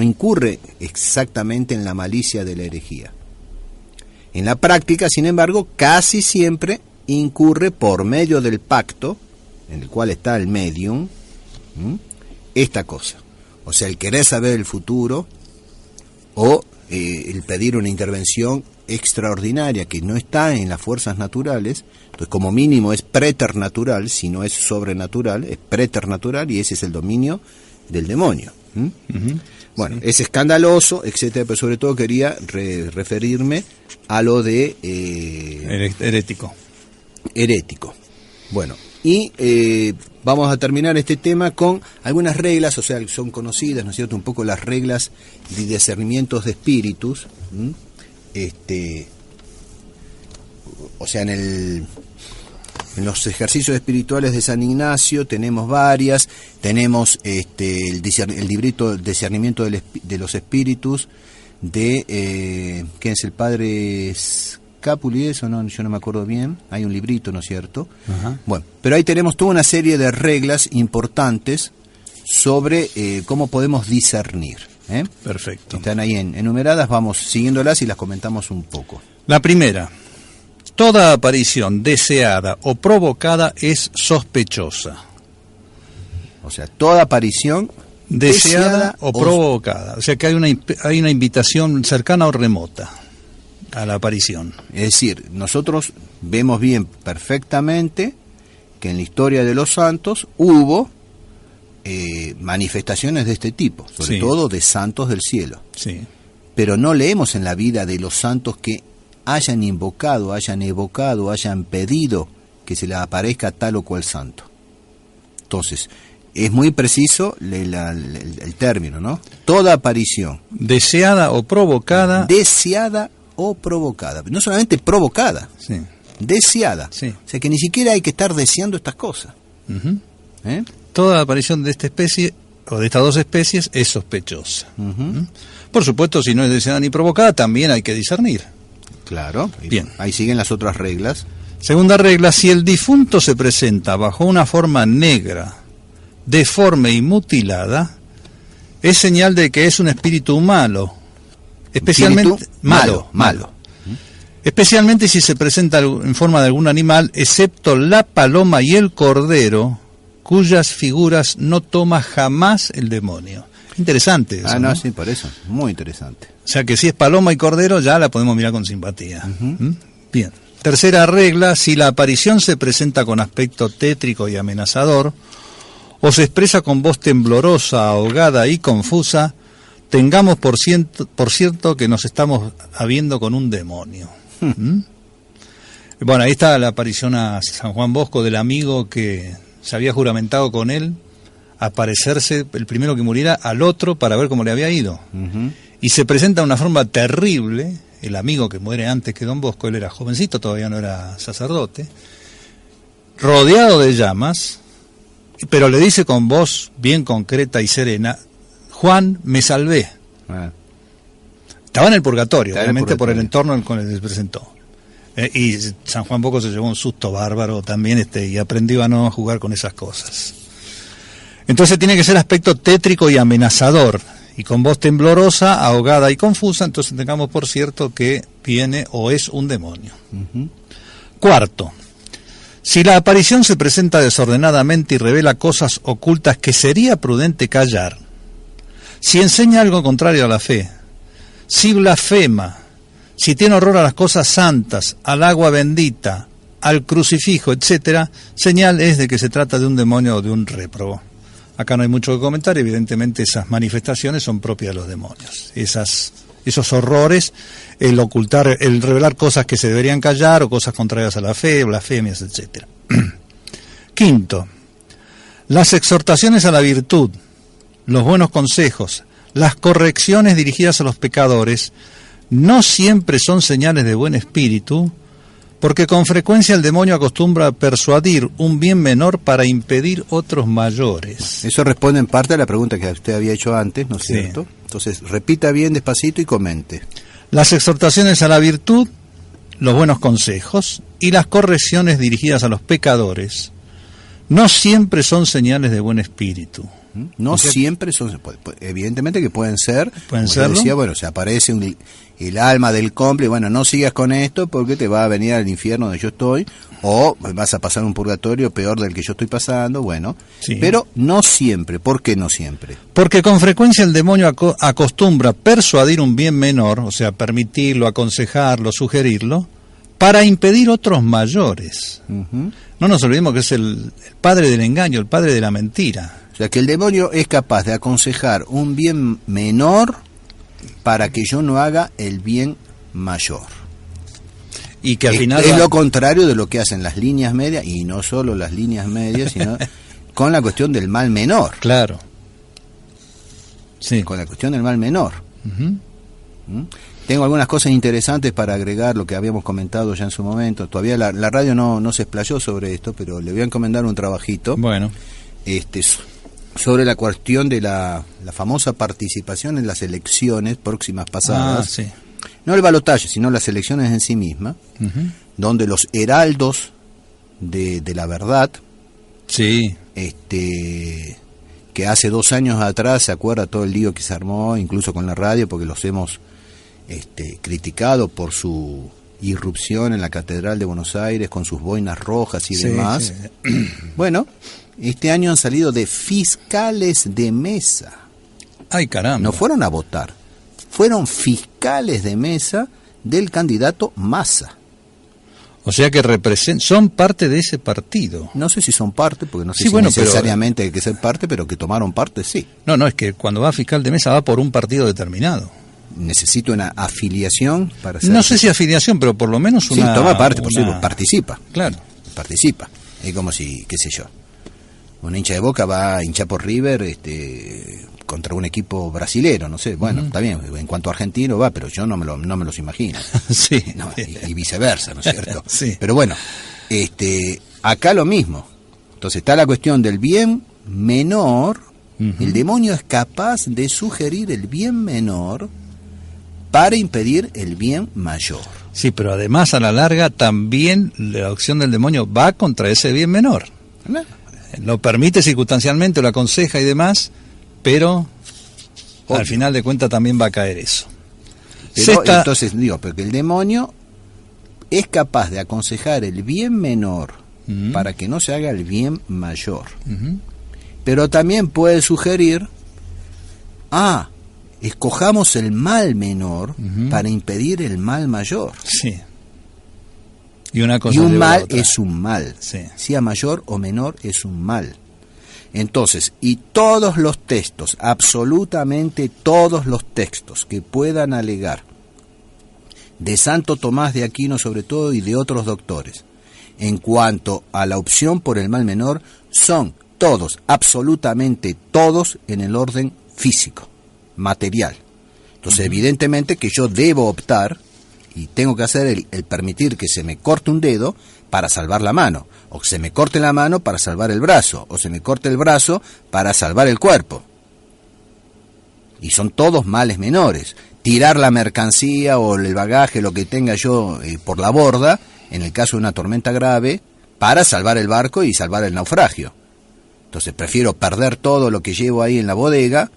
incurre exactamente en la malicia de la herejía. En la práctica, sin embargo, casi siempre incurre por medio del pacto, en el cual está el medium, esta cosa. O sea, el querer saber el futuro o el pedir una intervención extraordinaria que no está en las fuerzas naturales, pues como mínimo es preternatural, si no es sobrenatural, es preternatural y ese es el dominio del demonio. Bueno, sí. Es escandaloso, etcétera, pero sobre todo quería referirme a lo de herético. Herético. Bueno, y vamos a terminar este tema con algunas reglas, o sea, son conocidas, ¿no es cierto?, un poco las reglas de discernimientos de espíritus. O sea, en los ejercicios espirituales de San Ignacio tenemos varias, tenemos el librito Discernimiento de los Espíritus de ¿quién es el padre Scapuli? Eso no, yo no me acuerdo bien, hay un librito, ¿no es cierto? Bueno, pero ahí tenemos toda una serie de reglas importantes sobre cómo podemos discernir. Perfecto. Están ahí enumeradas, vamos siguiéndolas y las comentamos un poco. La primera: toda aparición deseada o provocada es sospechosa. O sea, toda aparición deseada o provocada. O sea que hay una invitación cercana o remota a la aparición. Es decir, nosotros vemos bien perfectamente que en la historia de los santos hubo manifestaciones de este tipo, sobre todo de santos del cielo. Sí. Pero no leemos en la vida de los santos que hayan invocado, hayan evocado, hayan pedido que se les aparezca tal o cual santo. Entonces, es muy preciso el término, ¿no? Toda aparición. Deseada o provocada. Deseada o provocada. No solamente provocada, deseada. Sí. O sea que ni siquiera hay que estar deseando estas cosas. Toda aparición de esta especie, o de estas dos especies, es sospechosa. Por supuesto, si no es deseada ni provocada, también hay que discernir. Claro. Bien. Ahí siguen las otras reglas. Segunda regla: si el difunto se presenta bajo una forma negra, deforme y mutilada, es señal de que es un espíritu malo. Especialmente malo. Especialmente si se presenta en forma de algún animal, excepto la paloma y el cordero, cuyas figuras no toma jamás el demonio. Interesante eso, ¿no? Sí, por eso. Muy interesante. O sea que si es paloma y cordero ya la podemos mirar con simpatía. Bien. Tercera regla, si la aparición se presenta con aspecto tétrico y amenazador, o se expresa con voz temblorosa, ahogada y confusa, tengamos por cierto que nos estamos habiendo con un demonio. ¿Mm? Bueno, ahí está la aparición a San Juan Bosco del amigo que se había juramentado con él aparecerse el primero que muriera al otro para ver cómo le había ido. Y se presenta de una forma terrible, el amigo que muere antes que Don Bosco, él era jovencito, todavía no era sacerdote, rodeado de llamas, pero le dice con voz bien concreta y serena: Juan, me salvé. Estaba en el purgatorio, obviamente por el entorno en el que se presentó. Y San Juan Bosco se llevó un susto bárbaro también, y aprendió a no jugar con esas cosas. Entonces tiene que ser aspecto tétrico y amenazador, y con voz temblorosa, ahogada y confusa, entonces tengamos por cierto que viene o es un demonio. Cuarto, si la aparición se presenta desordenadamente y revela cosas ocultas que sería prudente callar, si enseña algo contrario a la fe, si blasfema, si tiene horror a las cosas santas, al agua bendita, al crucifijo, etcétera, señal es de que se trata de un demonio o de un réprobo. Acá no hay mucho que comentar, evidentemente esas manifestaciones son propias de los demonios. Esos horrores, el ocultar, el revelar cosas que se deberían callar o cosas contrarias a la fe, blasfemias, etcétera. Quinto, las exhortaciones a la virtud, los buenos consejos, las correcciones dirigidas a los pecadores, no siempre son señales de buen espíritu, porque con frecuencia el demonio acostumbra a persuadir un bien menor para impedir otros mayores. Eso responde en parte a la pregunta que usted había hecho antes, ¿no es cierto? Entonces, repita bien despacito y comente. Las exhortaciones a la virtud, los buenos consejos y las correcciones dirigidas a los pecadores no siempre son señales de buen espíritu. No siempre son, evidentemente que pueden ser. Pueden ser. Decía, bueno, se aparece el alma del cómplice, bueno, no sigas con esto porque te va a venir al infierno donde yo estoy, o vas a pasar un purgatorio peor del que yo estoy pasando, bueno, pero no siempre. ¿Por qué no siempre? Porque con frecuencia el demonio acostumbra persuadir un bien menor, o sea, permitirlo, aconsejarlo, sugerirlo, para impedir otros mayores. No nos olvidemos que es el padre del engaño, el padre de la mentira. O sea, que el demonio es capaz de aconsejar un bien menor para que yo no haga el bien mayor. Y que al final es lo contrario de lo que hacen las líneas medias, y no solo las líneas medias, sino con la cuestión del mal menor. Claro. Sí. Con la cuestión del mal menor. Tengo algunas cosas interesantes para agregar lo que habíamos comentado ya en su momento. Todavía la radio no se explayó sobre esto, pero le voy a encomendar un trabajito. Bueno. Sobre la cuestión de la famosa participación en las elecciones próximas pasadas. No el balotaje, sino las elecciones en sí mismas, donde los heraldos de la verdad, que hace 2 años atrás, se acuerda todo el lío que se armó, incluso con la radio, porque los hemos criticado por su irrupción en la Catedral de Buenos Aires con sus boinas rojas y demás. Bueno, este año han salido de fiscales de mesa. ¡Ay, caramba! No fueron a votar, fueron fiscales de mesa del candidato Massa. O sea que son parte de ese partido. No sé si son parte, porque no sé si necesariamente hay que ser parte, pero que tomaron parte, sí. No, es que cuando va fiscal de mesa va por un partido determinado. Necesito una afiliación para ser... No sé si afiliación, pero por lo menos una... Sí, toma parte, por cierto, participa. Claro. Participa. Es como si, qué sé yo, un hincha de Boca va a hinchar por River contra un equipo brasilero, no sé. Bueno, está bien, en cuanto a argentino va, pero yo no me los imagino. Sí. No, y viceversa, ¿no es cierto? Sí. Pero bueno, acá lo mismo. Entonces está la cuestión del bien menor. El demonio es capaz de sugerir el bien menor para impedir el bien mayor. Sí, pero además a la larga también la acción del demonio va contra ese bien menor. Lo permite circunstancialmente, lo aconseja y demás, pero al final de cuentas también va a caer eso. Pero, entonces digo, porque el demonio es capaz de aconsejar el bien menor para que no se haga el bien mayor. Pero también puede sugerir, escojamos el mal menor para impedir el mal mayor. Sí. Y una cosa y un lleva a la mal otra. es un mal, Sí. sea mayor o menor es un mal. Entonces, y todos los textos, absolutamente todos los textos que puedan alegar de Santo Tomás de Aquino sobre todo y de otros doctores, en cuanto a la opción por el mal menor, son todos, absolutamente todos, en el orden físico, material. Entonces, evidentemente que yo debo optar, y tengo que hacer el permitir que se me corte un dedo para salvar la mano, o que se me corte la mano para salvar el brazo, o se me corte el brazo para salvar el cuerpo. Y son todos males menores. Tirar la mercancía o el bagaje, lo que tenga yo por la borda, en el caso de una tormenta grave, para salvar el barco y salvar el naufragio. Entonces prefiero perder todo lo que llevo ahí en la bodega,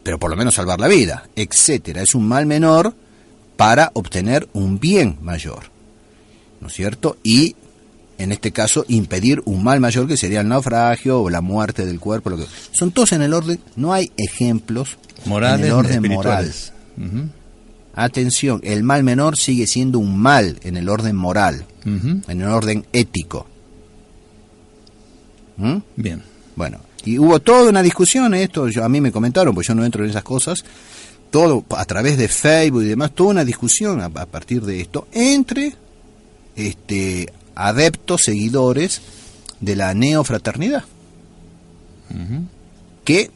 pero por lo menos salvar la vida, etcétera. Es un mal menor para obtener un bien mayor, ¿no es cierto? Y en este caso impedir un mal mayor que sería el naufragio o la muerte del cuerpo. Lo que... Son todos en el orden, no hay ejemplos Morales, en el orden espirituales. moral. Atención, el mal menor sigue siendo un mal en el orden moral, en el orden ético. ¿Mm? Bien. Bueno, y hubo toda una discusión, esto a mí me comentaron, pues yo no entro en esas cosas, todo a través de Facebook y demás, toda una discusión a partir de esto entre adeptos, seguidores de la neofraternidad.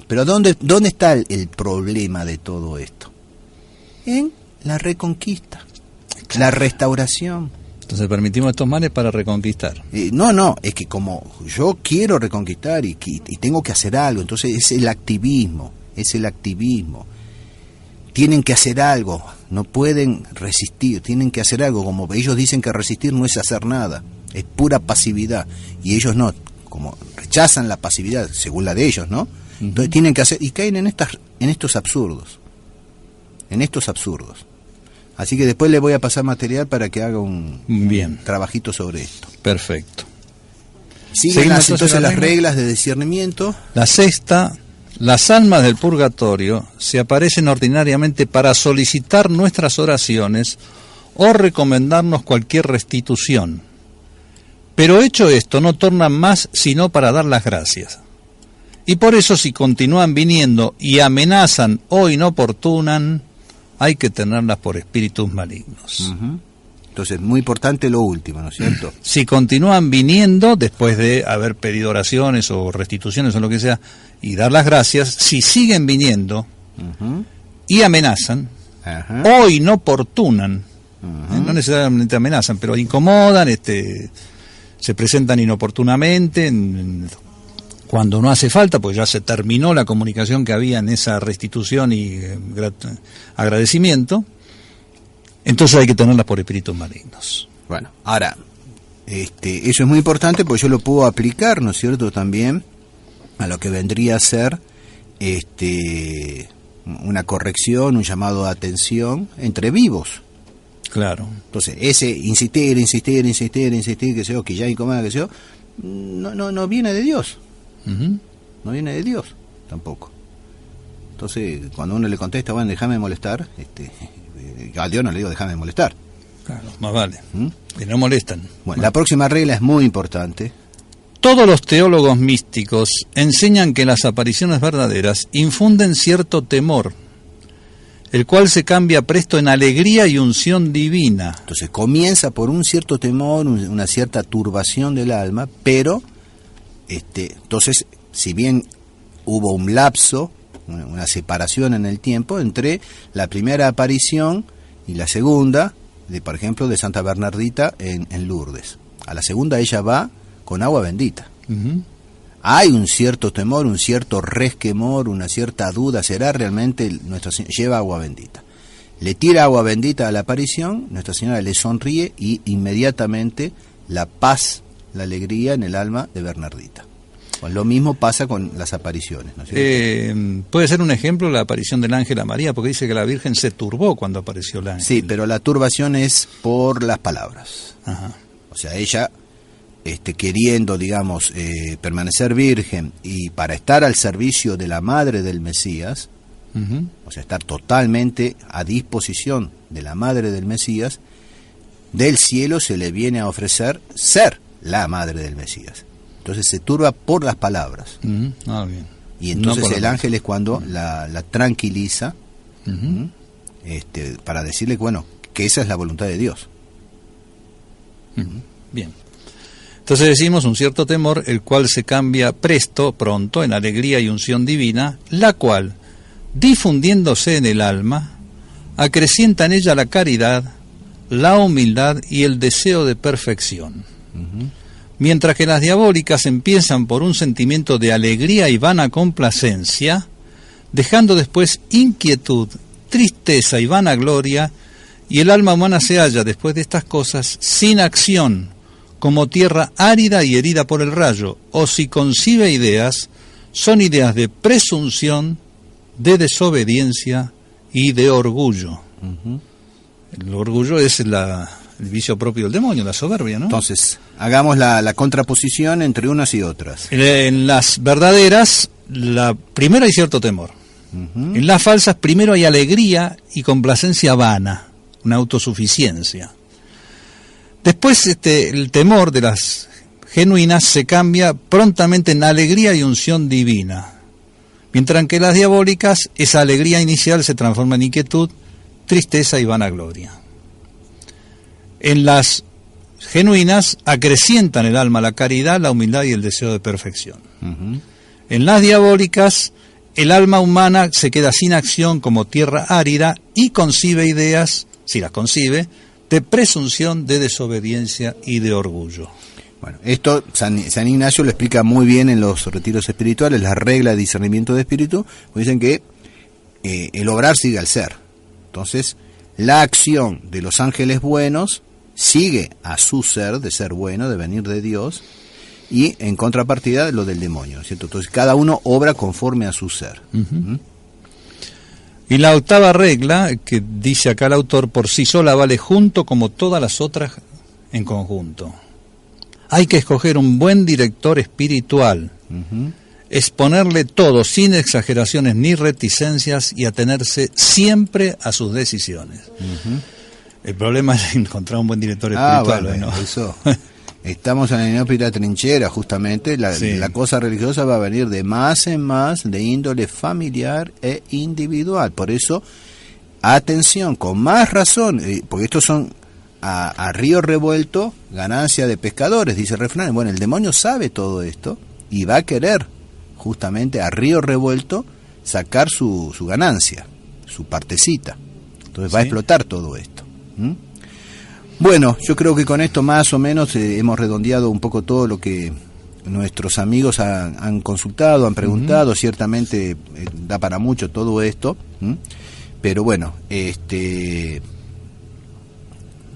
Pero ¿dónde está el problema de todo esto? En la reconquista, la restauración. Entonces permitimos estos males para reconquistar. No, es que como yo quiero reconquistar y tengo que hacer algo, entonces es el activismo. Tienen que hacer algo, no pueden resistir, tienen que hacer algo. Como ellos dicen que resistir no es hacer nada, es pura pasividad. Y ellos no, como rechazan la pasividad, según la de ellos, ¿no? Entonces tienen que hacer, y caen en estos absurdos. Así que después le voy a pasar material para que haga un trabajito sobre esto. Perfecto. Siguen entonces las reglas de discernimiento. La sexta, las almas del purgatorio se aparecen ordinariamente para solicitar nuestras oraciones o recomendarnos cualquier restitución. Pero hecho esto, no tornan más sino para dar las gracias. Y por eso, si continúan viniendo y amenazan o inoportunan, hay que tenerlas por espíritus malignos. Entonces, muy importante lo último, ¿no es cierto? Si continúan viniendo, después de haber pedido oraciones o restituciones o lo que sea, y dar las gracias, si siguen viniendo y amenazan o inoportunan, no necesariamente amenazan, pero incomodan, se presentan inoportunamente, cuando no hace falta, pues ya se terminó la comunicación que había en esa restitución y agradecimiento, entonces hay que tenerlas por espíritus malignos. Bueno, ahora, eso es muy importante porque yo lo puedo aplicar, ¿no es cierto?, también a lo que vendría a ser una corrección, un llamado de atención entre vivos. Claro. Entonces, ese insistir, que sea, que ya incomoda, que sea, no viene de Dios. No viene de Dios tampoco. Entonces, cuando uno le contesta, bueno, déjame molestar, a Dios no le digo déjame molestar. Claro, más vale. Y no molestan. Bueno, la próxima regla es muy importante. Todos los teólogos místicos enseñan que las apariciones verdaderas infunden cierto temor, el cual se cambia presto en alegría y unción divina. Entonces comienza por un cierto temor, una cierta turbación del alma, pero entonces, si bien hubo un lapso, una separación en el tiempo entre la primera aparición y la segunda, por ejemplo, de Santa Bernardita en Lourdes. A la segunda ella va con agua bendita. Hay un cierto temor, un cierto resquemor, una cierta duda, ¿será realmente Nuestra Señora? Lleva agua bendita. Le tira agua bendita a la aparición, Nuestra Señora le sonríe y inmediatamente la paz, la alegría en el alma de Bernardita. Bueno, lo mismo pasa con las apariciones, ¿no es cierto? Puede ser un ejemplo la aparición del ángel a María, porque dice que la Virgen se turbó cuando apareció el ángel. Sí, pero la turbación es por las palabras. O sea, ella queriendo, digamos, permanecer virgen y para estar al servicio de la madre del Mesías, o sea, estar totalmente a disposición de la madre del Mesías, del cielo se le viene a ofrecer ser la madre del Mesías. Entonces se turba por las palabras. Bien. Y entonces No el ángel es cuando la tranquiliza, para decirle que esa es la voluntad de Dios. Bien. Entonces decimos un cierto temor, el cual se cambia pronto, en alegría y unción divina, la cual, difundiéndose en el alma, acrecienta en ella la caridad, la humildad y el deseo de perfección. Mientras que las diabólicas empiezan por un sentimiento de alegría y vana complacencia, dejando después inquietud, tristeza y vanagloria, y el alma humana se halla después de estas cosas sin acción, como tierra árida y herida por el rayo, o si concibe ideas, son ideas de presunción, de desobediencia y de orgullo. El orgullo es el vicio propio del demonio, la soberbia, ¿no? Entonces, hagamos la contraposición entre unas y otras. En las verdaderas, primero hay cierto temor. En las falsas, primero hay alegría y complacencia vana, una autosuficiencia. Después el temor de las genuinas se cambia prontamente en alegría y unción divina, mientras que las diabólicas, esa alegría inicial se transforma en inquietud, tristeza y vanagloria. En las genuinas acrecientan el alma la caridad, la humildad y el deseo de perfección. En las diabólicas, el alma humana se queda sin acción como tierra árida y concibe ideas, si las concibe, de presunción, de desobediencia y de orgullo. Bueno, esto San Ignacio lo explica muy bien en los retiros espirituales, la regla de discernimiento de espíritu, pues dicen que el obrar sigue al ser. Entonces, la acción de los ángeles buenos sigue a su ser, de ser bueno, de venir de Dios, y en contrapartida lo del demonio, ¿cierto? Entonces, cada uno obra conforme a su ser. Y la octava regla, que dice acá el autor, por sí sola vale junto como todas las otras en conjunto. Hay que escoger un buen director espiritual, exponerle todo sin exageraciones ni reticencias y atenerse siempre a sus decisiones. El problema es encontrar un buen director espiritual. Bueno, eso. Estamos en la inóspita trinchera, justamente. La cosa religiosa va a venir de más en más, de índole familiar e individual. Por eso, atención, con más razón, porque estos son a río revuelto, ganancia de pescadores, dice el refrán. Bueno, el demonio sabe todo esto y va a querer, justamente a río revuelto, sacar su ganancia, su partecita. Entonces va a explotar todo esto. Bueno, yo creo que con esto más o menos hemos redondeado un poco todo lo que nuestros amigos han consultado, han preguntado. Ciertamente da para mucho todo esto, pero bueno,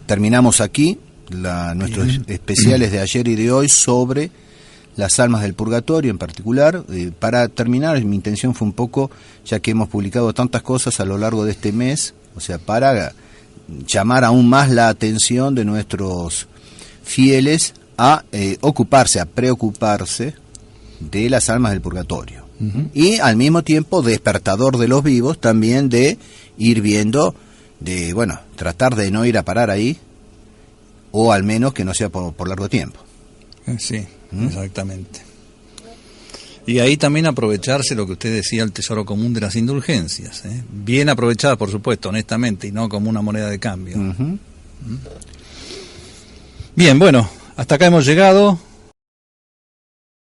terminamos aquí nuestros especiales de ayer y de hoy sobre las almas del purgatorio en particular. Para terminar, mi intención fue un poco, ya que hemos publicado tantas cosas a lo largo de este mes, o sea, para llamar aún más la atención de nuestros fieles a preocuparse de las almas del purgatorio. Y al mismo tiempo despertador de los vivos también de ir viendo, tratar de no ir a parar ahí, o al menos que no sea por largo tiempo. Sí, exactamente. Y ahí también aprovecharse lo que usted decía, el tesoro común de las indulgencias, bien aprovechadas, por supuesto, honestamente, y no como una moneda de cambio. Bien, bueno, hasta acá hemos llegado.